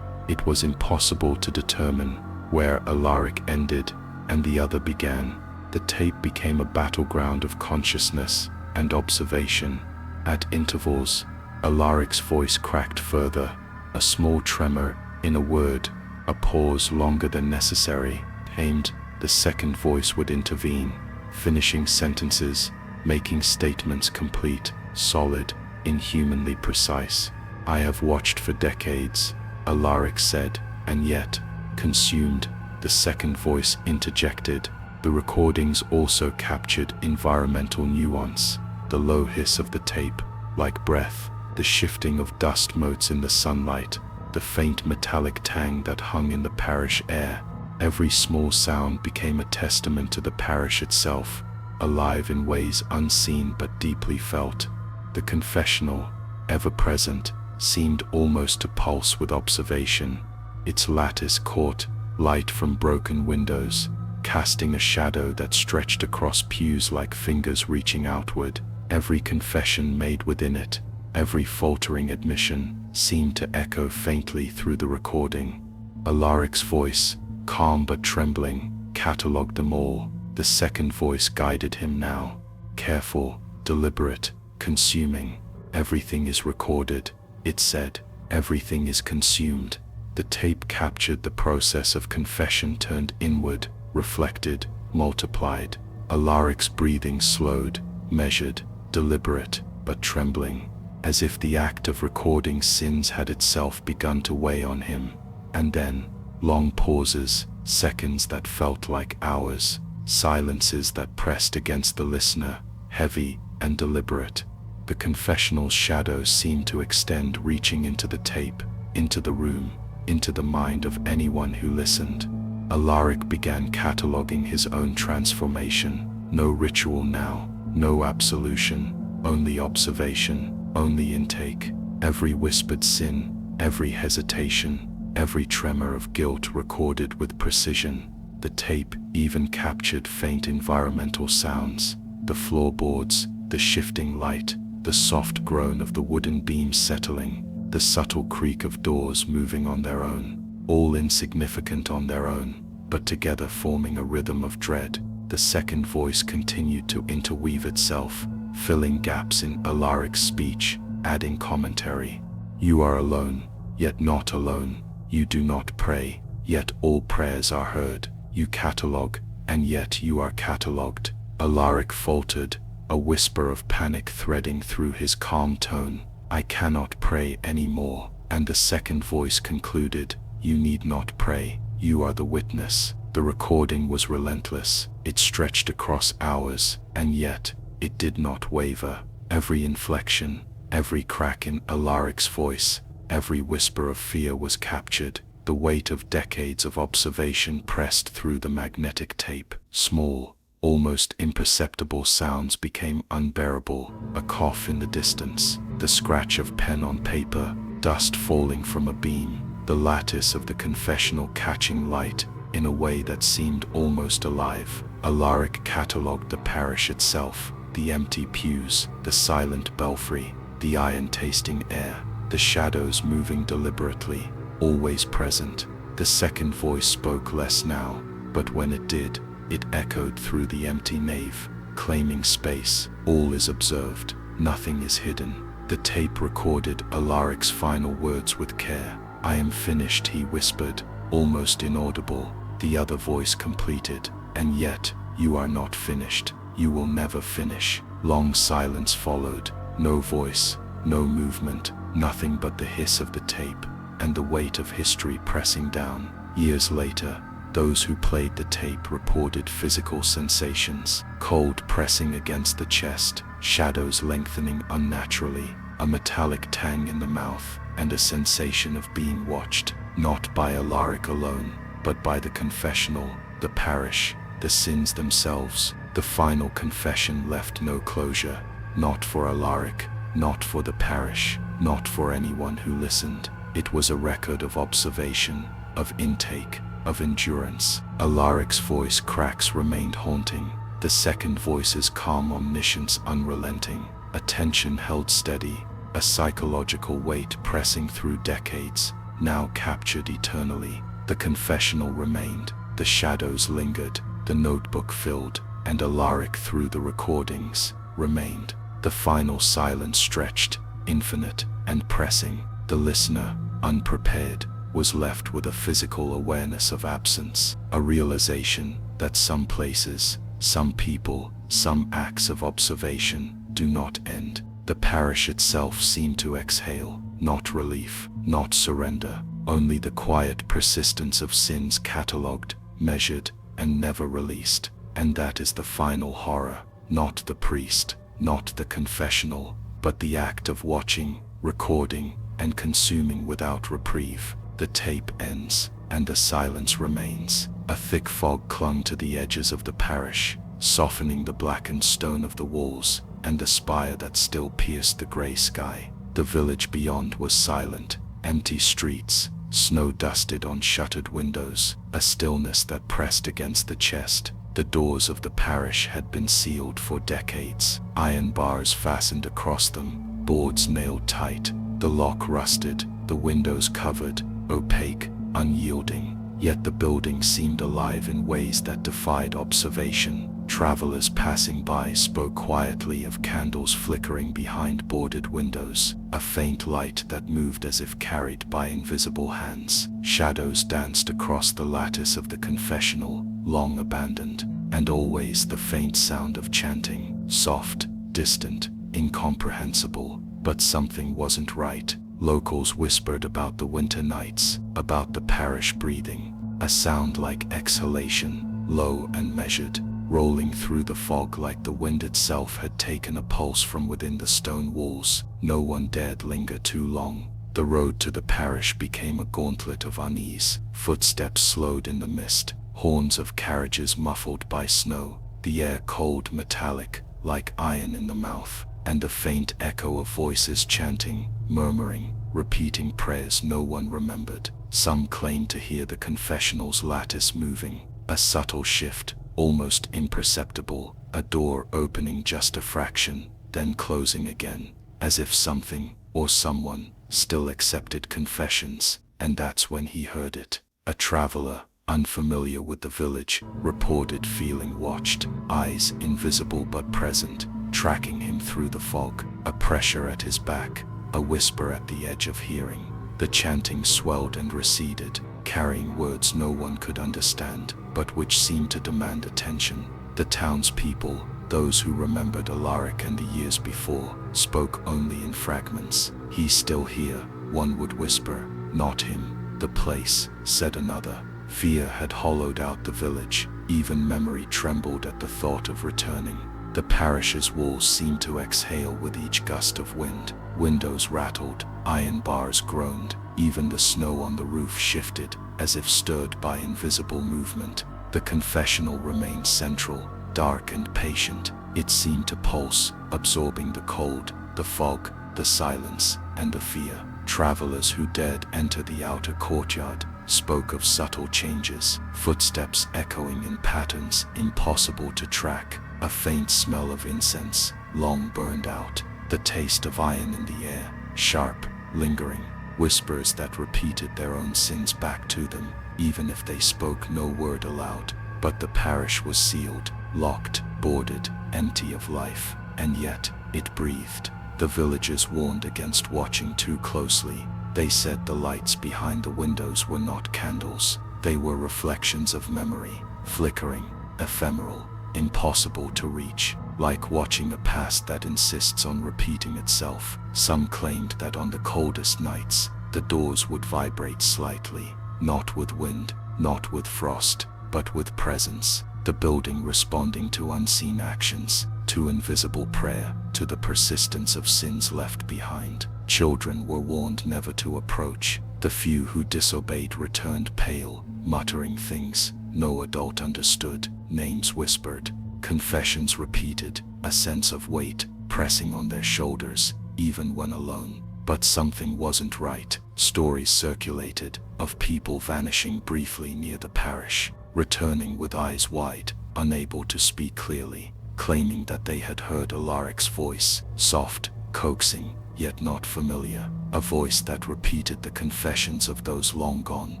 It was impossible to determine where Alaric ended and the other began. The tape became a battleground of consciousness and observation. At intervals, Alaric's voice cracked further, a small tremor in a word, a pause longer than necessary. Aimed, the second voice would intervene, finishing sentences, making statements complete, solid, inhumanly precise. "I have watched for decades," Alaric said, "and yet, consumed," the second voice interjected. The recordings also captured environmental nuance, the low hiss of the tape, like breath, the shifting of dust motes in the sunlight, the faint metallic tang that hung in the parish air. Every small sound became a testament to the parish itself, alive in ways unseen but deeply felt. The confessional, ever present, seemed almost to pulse with observation. Its lattice caught light from broken windows, casting a shadow that stretched across pews like fingers reaching outward. Every confession made within it, every faltering admission, seemed to echo faintly through the recording. Alaric's voice, calm but trembling, catalogued them all. The second voice guided him now, careful, deliberate, consuming. "Everything is recorded," it said. "Everything is consumed." The tape captured the process of confession turned inward, reflected, multiplied. Alaric's breathing slowed, measured, deliberate, but trembling, as if the act of recording sins had itself begun to weigh on him. And then, long pauses, seconds that felt like hours, silences that pressed against the listener, heavy and deliberate. The confessional's shadows seemed to extend, reaching into the tape, into the room, into the mind of anyone who listened. Alaric began cataloging his own transformation. No ritual now, no absolution, only observation, only intake. Every whispered sin, every hesitation, every tremor of guilt recorded with precision. The tape even captured faint environmental sounds, the floorboards, the shifting light, the soft groan of the wooden beams settling, the subtle creak of doors moving on their own, all insignificant on their own, but together forming a rhythm of dread. The second voice continued to interweave itself, filling gaps in Alaric's speech, adding commentary. "You are alone, yet not alone. You do not pray, yet all prayers are heard. You catalogue, and yet you are catalogued." Alaric faltered, a whisper of panic threading through his calm tone. "I cannot pray any more." And the second voice concluded, "You need not pray, you are the witness." The recording was relentless. It stretched across hours, and yet, it did not waver. Every inflection, every crack in Alaric's voice, every whisper of fear was captured. The weight of decades of observation pressed through the magnetic tape. Small, almost imperceptible sounds became unbearable. A cough in the distance, the scratch of pen on paper, dust falling from a beam, the lattice of the confessional catching light in a way that seemed almost alive. Alaric catalogued the parish itself, the empty pews, the silent belfry, the iron-tasting air, the shadows moving deliberately, always present. The second voice spoke less now, but when it did, it echoed through the empty nave, claiming space. All is observed, nothing is hidden. The tape recorded Alaric's final words with care. "I am finished," he whispered, almost inaudible. The other voice completed, "And yet, you are not finished. You will never finish." Long silence followed. No voice, no movement, nothing but the hiss of the tape, and the weight of history pressing down. Years later, those who played the tape reported physical sensations, cold pressing against the chest, shadows lengthening unnaturally, a metallic tang in the mouth, and a sensation of being watched, not by Alaric alone, but by the confessional, the parish, the sins themselves. The final confession left no closure, not for Alaric, not for the parish, not for anyone who listened. It was a record of observation, of intake, of endurance. Alaric's voice cracks remained haunting, the second voice's calm omniscience unrelenting. a tension held steady, a psychological weight pressing through decades, now captured eternally. The confessional remained, the shadows lingered, the notebook filled, and Alaric through the recordings remained. The final silence stretched, infinite and pressing. The listener, unprepared, was left with a physical awareness of absence, a realization that some places, some people, some acts of observation do not end. The parish itself seemed to exhale, not relief, not surrender, only the quiet persistence of sins catalogued, measured, and never released. And that is the final horror, not the priest, not the confessional, but the act of watching, recording, and consuming without reprieve. The tape ends, and the silence remains. A thick fog clung to the edges of the parish, softening the blackened stone of the walls, and the spire that still pierced the gray sky. The village beyond was silent, empty streets, snow dusted on shuttered windows, a stillness that pressed against the chest. The doors of the parish had been sealed for decades, iron bars fastened across them, boards nailed tight, the lock rusted, the windows covered, opaque, unyielding. Yet the building seemed alive in ways that defied observation. Travelers passing by spoke quietly of candles flickering behind boarded windows, a faint light that moved as if carried by invisible hands. Shadows danced across the lattice of the confessional, long abandoned, and always the faint sound of chanting, soft, distant, incomprehensible. But something wasn't right. Locals whispered about the winter nights, about the parish breathing, a sound like exhalation, low and measured, rolling through the fog like the wind itself had taken a pulse from within the stone walls. No one dared linger too long. The road to the parish became a gauntlet of unease. Footsteps slowed in the mist, horns of carriages muffled by snow, the air cold metallic, like iron in the mouth, and the faint echo of voices chanting, murmuring, repeating prayers no one remembered. Some claimed to hear the confessional's lattice moving, a subtle shift, almost imperceptible, a door opening just a fraction, then closing again, as if something, or someone, still accepted confessions. And that's when he heard it. A traveler, unfamiliar with the village, reported feeling watched, eyes invisible but present, tracking him through the fog, a pressure at his back, a whisper at the edge of hearing. The chanting swelled and receded, carrying words no one could understand, but which seemed to demand attention. The townspeople, those who remembered Alaric and the years before, spoke only in fragments. "He's still here," one would whisper. "Not him." "The place," said another. Fear had hollowed out the village. Even memory trembled at the thought of returning. The parish's walls seemed to exhale with each gust of wind. Windows rattled, iron bars groaned, even the snow on the roof shifted, as if stirred by invisible movement. The confessional remained central, dark and patient. It seemed to pulse, absorbing the cold, the fog, the silence, and the fear. Travelers who dared enter the outer courtyard spoke of subtle changes, footsteps echoing in patterns impossible to track, a faint smell of incense, long burned out, the taste of iron in the air, sharp, lingering, whispers that repeated their own sins back to them, even if they spoke no word aloud. But the parish was sealed, locked, boarded, empty of life, and yet it breathed. The villagers warned against watching too closely. They said the lights behind the windows were not candles. They were reflections of memory, flickering, ephemeral, impossible to reach, like watching a past that insists on repeating itself. Some claimed that on the coldest nights, the doors would vibrate slightly, not with wind, not with frost, but with presence, the building responding to unseen actions, to invisible prayer, to the persistence of sins left behind. Children were warned never to approach. The few who disobeyed returned pale, muttering things no adult understood. Names whispered, confessions repeated, a sense of weight pressing on their shoulders, even when alone. But something wasn't right. Stories circulated of people vanishing briefly near the parish, returning with eyes wide, unable to speak clearly. claiming that they had heard Alaric's voice, soft, coaxing, yet not familiar, a voice that repeated the confessions of those long gone,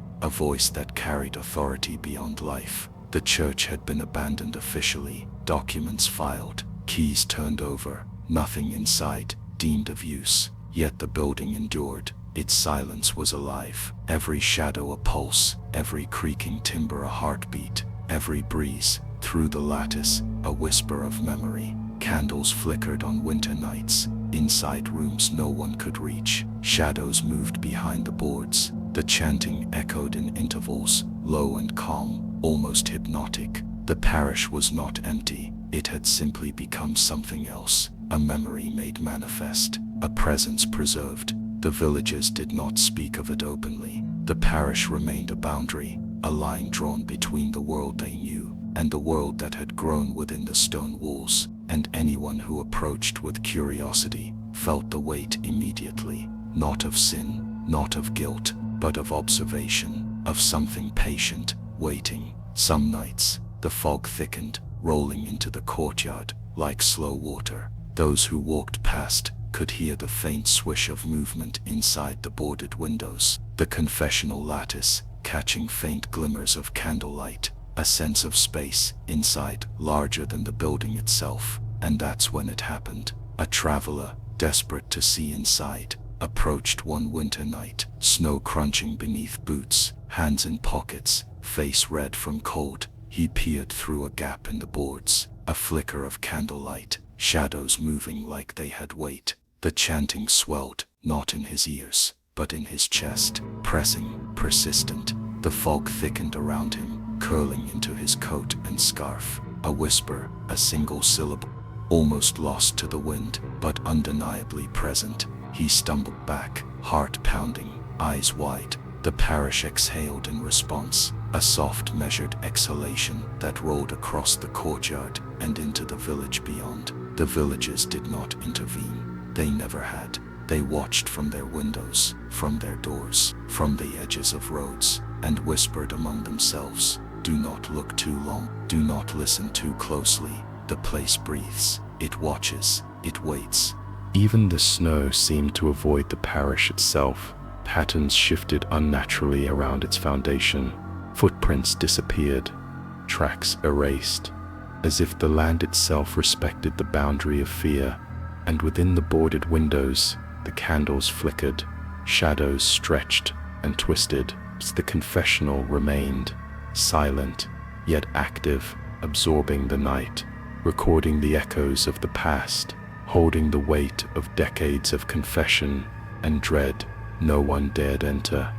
a voice that carried authority beyond life. The church had been abandoned officially, documents filed, keys turned over, nothing inside deemed of use, yet the building endured. Its silence was alive, every shadow a pulse, every creaking timber a heartbeat, every breeze through the lattice a whisper of memory. Candles flickered on winter nights, inside rooms no one could reach. Shadows moved behind the boards. The chanting echoed in intervals, low and calm, almost hypnotic. The parish was not empty, it had simply become something else, a memory made manifest, a presence preserved. The villagers did not speak of it openly. The parish remained a boundary, a line drawn between the world they knew and the world that had grown within the stone walls, and anyone who approached with curiosity felt the weight immediately, not of sin, not of guilt, but of observation, of something patient, waiting. Some nights, the fog thickened, rolling into the courtyard like slow water. Those who walked past could hear the faint swish of movement inside the boarded windows, the confessional lattice catching faint glimmers of candlelight, a sense of space inside larger than the building itself. And that's when it happened. A traveler, desperate to see inside, approached one winter night, snow crunching beneath boots, hands in pockets, face red from cold. He peered through a gap in the boards, a flicker of candlelight, shadows moving like they had weight. The chanting swelled, not in his ears, but in his chest, pressing, persistent. The fog thickened around him, curling into his coat and scarf. A whisper, a single syllable, almost lost to the wind, but undeniably present. He stumbled back, heart pounding, eyes wide. The parish exhaled in response, a soft, measured exhalation that rolled across the courtyard and into the village beyond. The villagers did not intervene. They never had. They watched from their windows, from their doors, from the edges of roads, and whispered among themselves, "Do not look too long, do not listen too closely. The place breathes, it watches, it waits." Even the snow seemed to avoid the parish itself. Patterns shifted unnaturally around its foundation. Footprints disappeared, tracks erased, as if the land itself respected the boundary of fear. And within the boarded windows, the candles flickered, shadows stretched and twisted. The confessional remained, silent, yet active, absorbing the night, recording the echoes of the past, holding the weight of decades of confession and dread. No one dared enter,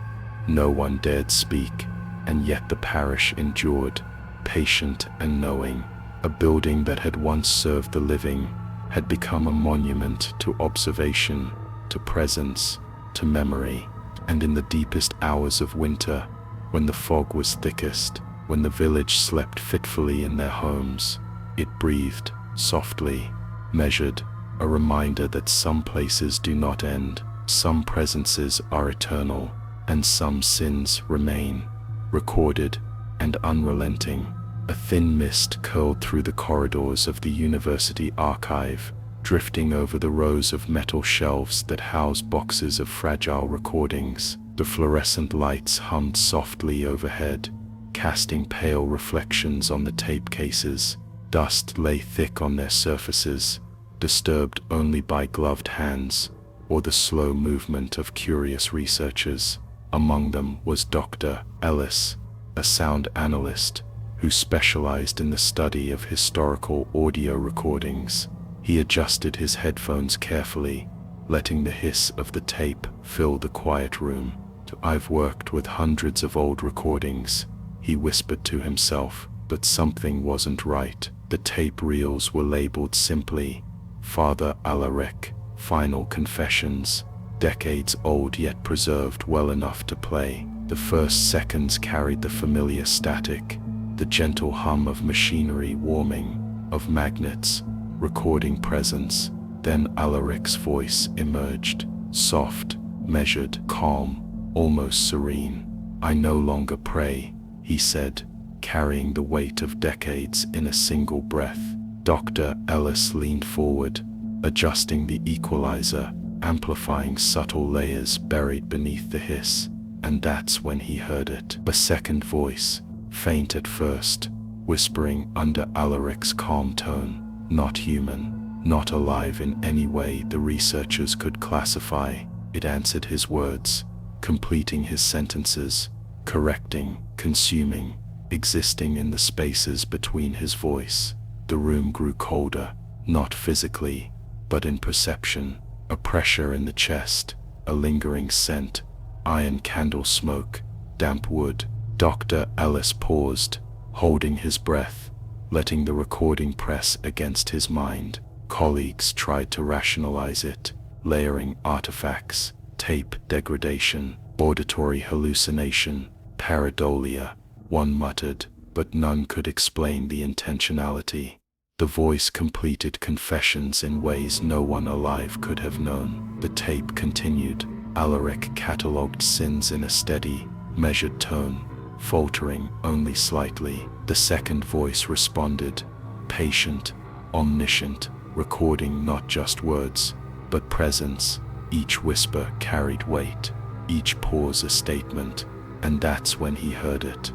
no one dared speak, and yet the parish endured, patient and knowing. A building that had once served the living had become a monument to observation, to presence, to memory. And in the deepest hours of winter, when the fog was thickest, when the village slept fitfully in their homes, it breathed, softly, measured, a reminder that some places do not end, some presences are eternal, and some sins remain, recorded and unrelenting. A thin mist curled through the corridors of the university archive, drifting over the rows of metal shelves that housed boxes of fragile recordings. The fluorescent lights hummed softly overhead, casting pale reflections on the tape cases. Dust lay thick on their surfaces, disturbed only by gloved hands or the slow movement of curious researchers. Among them was Dr. Ellis, a sound analyst who specialized in the study of historical audio recordings. He adjusted his headphones carefully, letting the hiss of the tape fill the quiet room. "I've worked with hundreds of old recordings," he whispered to himself, but something wasn't right. The tape reels were labeled simply, "Father Alaric, Final Confessions," decades old yet preserved well enough to play. The first seconds carried the familiar static, the gentle hum of machinery warming, of magnets, recording presence. Then Alaric's voice emerged, soft, measured, calm, almost serene. "I no longer pray," he said, carrying the weight of decades in a single breath. Dr. Ellis leaned forward, adjusting the equalizer, amplifying subtle layers buried beneath the hiss, and that's when he heard it. A second voice, faint at first, whispering under Alaric's calm tone, not human, not alive in any way the researchers could classify. It answered his words, completing his sentences, correcting, consuming, existing in the spaces between his voice. The room grew colder, not physically, but in perception, a pressure in the chest, a lingering scent, iron candle smoke, damp wood. Dr. Ellis paused, holding his breath, letting the recording press against his mind. Colleagues tried to rationalize it, layering artifacts, tape degradation, auditory hallucination, pareidolia. One muttered, but none could explain the intentionality. The voice completed confessions in ways no one alive could have known. The tape continued. Alaric catalogued sins in a steady, measured tone, faltering only slightly. The second voice responded, patient, omniscient, recording not just words, but presence. Each whisper carried weight, each pause a statement, and that's when he heard it.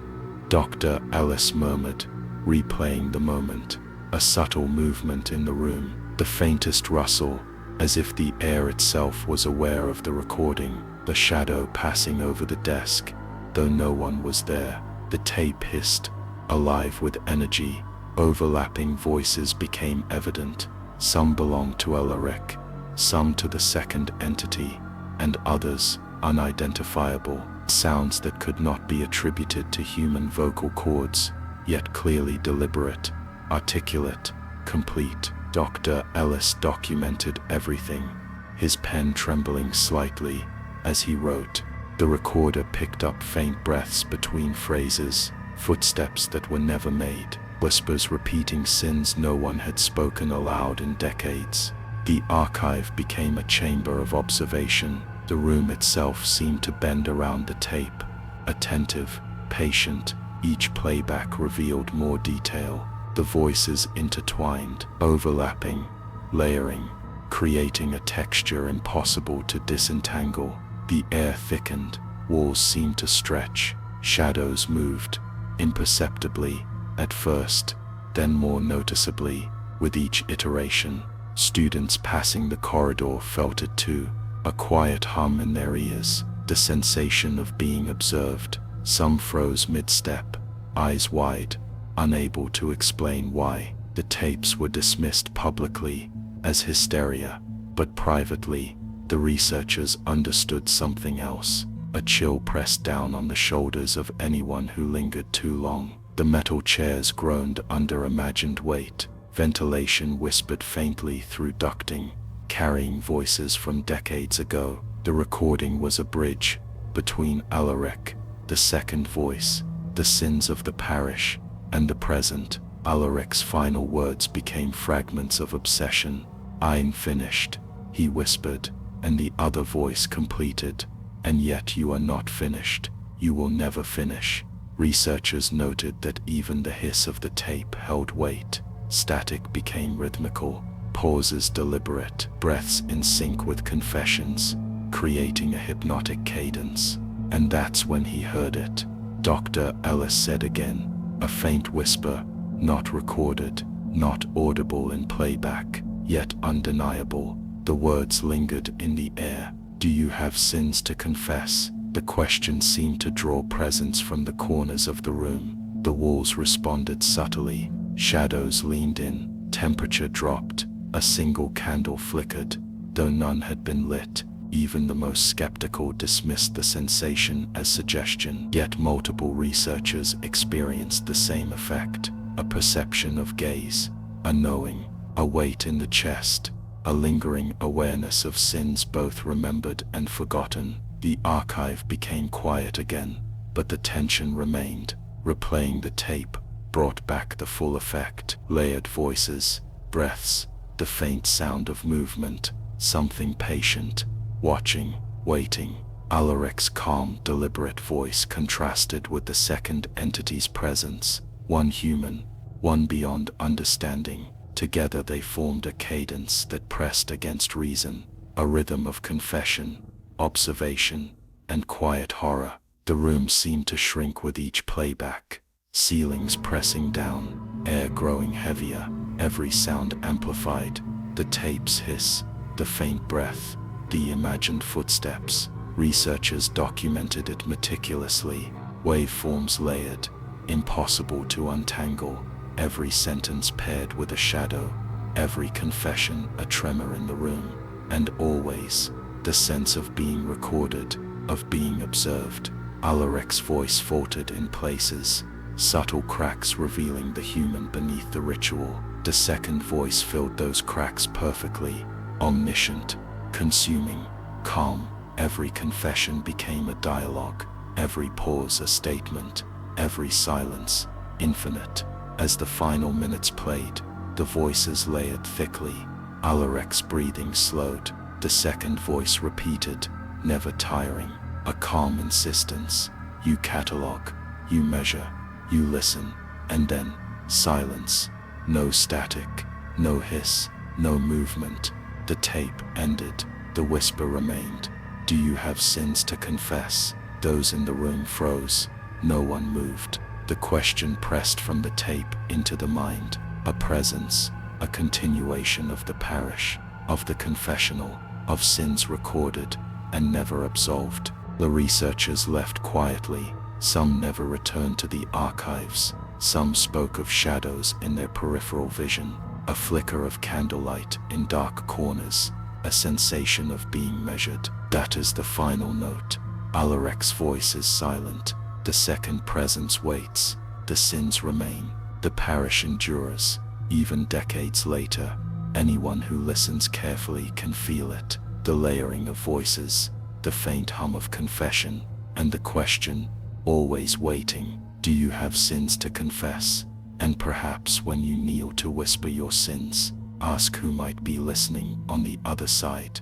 Dr. Ellis murmured, replaying the moment. A subtle movement in the room, the faintest rustle, as if the air itself was aware of the recording. The shadow passing over the desk, though no one was there. The tape hissed, alive with energy. Overlapping voices became evident. Some belonged to Alaric, some to the second entity, and others, unidentifiable. Sounds that could not be attributed to human vocal cords, yet clearly deliberate, articulate, complete. Dr. Ellis documented everything, his pen trembling slightly as he wrote. The recorder picked up faint breaths between phrases, footsteps that were never made, whispers repeating sins no one had spoken aloud in decades. The archive became a chamber of observation. The room itself seemed to bend around the tape, attentive, patient. Each playback revealed more detail. The voices intertwined, overlapping, layering, creating a texture impossible to disentangle. The air thickened, walls seemed to stretch, shadows moved, imperceptibly, at first, then more noticeably, with each iteration. Students passing the corridor felt it too, a quiet hum in their ears, the sensation of being observed. Some froze mid-step, eyes wide, unable to explain why. The tapes were dismissed publicly as hysteria, but privately, the researchers understood something else. A chill pressed down on the shoulders of anyone who lingered too long. The metal chairs groaned under imagined weight. Ventilation whispered faintly through ducting, carrying voices from decades ago. The recording was a bridge between Alaric, the second voice, the sins of the parish, and the present. Alaric's final words became fragments of obsession. "I'm finished," he whispered, and the other voice completed, "And yet you are not finished. You will never finish." Researchers noted that even the hiss of the tape held weight. Static became rhythmical, pauses deliberate, breaths in sync with confessions, creating a hypnotic cadence. And that's when he heard it. Dr. Ellis said again, a faint whisper, not recorded, not audible in playback, yet undeniable. The words lingered in the air. "Do you have sins to confess?" The question seemed to draw presence from the corners of the room. The walls responded subtly. Shadows leaned in. Temperature dropped. A single candle flickered, though none had been lit. Even the most skeptical dismissed the sensation as suggestion. Yet multiple researchers experienced the same effect. A perception of gaze, a knowing, a weight in the chest, a lingering awareness of sins both remembered and forgotten. The archive became quiet again, but the tension remained. Replaying the tape brought back the full effect. Layered voices, breaths, the faint sound of movement, something patient, watching, waiting. Alaric's calm, deliberate voice contrasted with the second entity's presence. One human, one beyond understanding. Together they formed a cadence that pressed against reason, a rhythm of confession, observation, and quiet horror. The room seemed to shrink with each playback, ceilings pressing down, air growing heavier, every sound amplified, the tape's hiss, the faint breath, the imagined footsteps. Researchers documented it meticulously, waveforms layered, impossible to untangle, every sentence paired with a shadow, every confession a tremor in the room, and always the sense of being recorded, of being observed. Alaric's voice faltered in places, subtle cracks revealing the human beneath the ritual. The second voice filled those cracks perfectly, omniscient, consuming, calm. Every confession became a dialogue, every pause a statement, every silence infinite. As the final minutes played, the voices layered thickly. Alaric's breathing slowed. The second voice repeated, never tiring, a calm insistence. You catalogue, you measure, you listen, and then silence. No static, no hiss, no movement. The tape ended. The whisper remained. Do you have sins to confess? Those in the room froze. No one moved. The question pressed from the tape into the mind. A presence, a continuation of the parish, of the confessional, of sins recorded and never absolved. The researchers left quietly. Some never returned to the archives. Some spoke of shadows in their peripheral vision, a flicker of candlelight in dark corners, a sensation of being measured. That is the final note. Alaric's voice is silent. The second presence waits. The sins remain. The parish endures. Even decades later, anyone who listens carefully can feel it. The layering of voices, the faint hum of confession, and the question, always waiting, do you have sins to confess? And perhaps when you kneel to whisper your sins, ask who might be listening on the other side.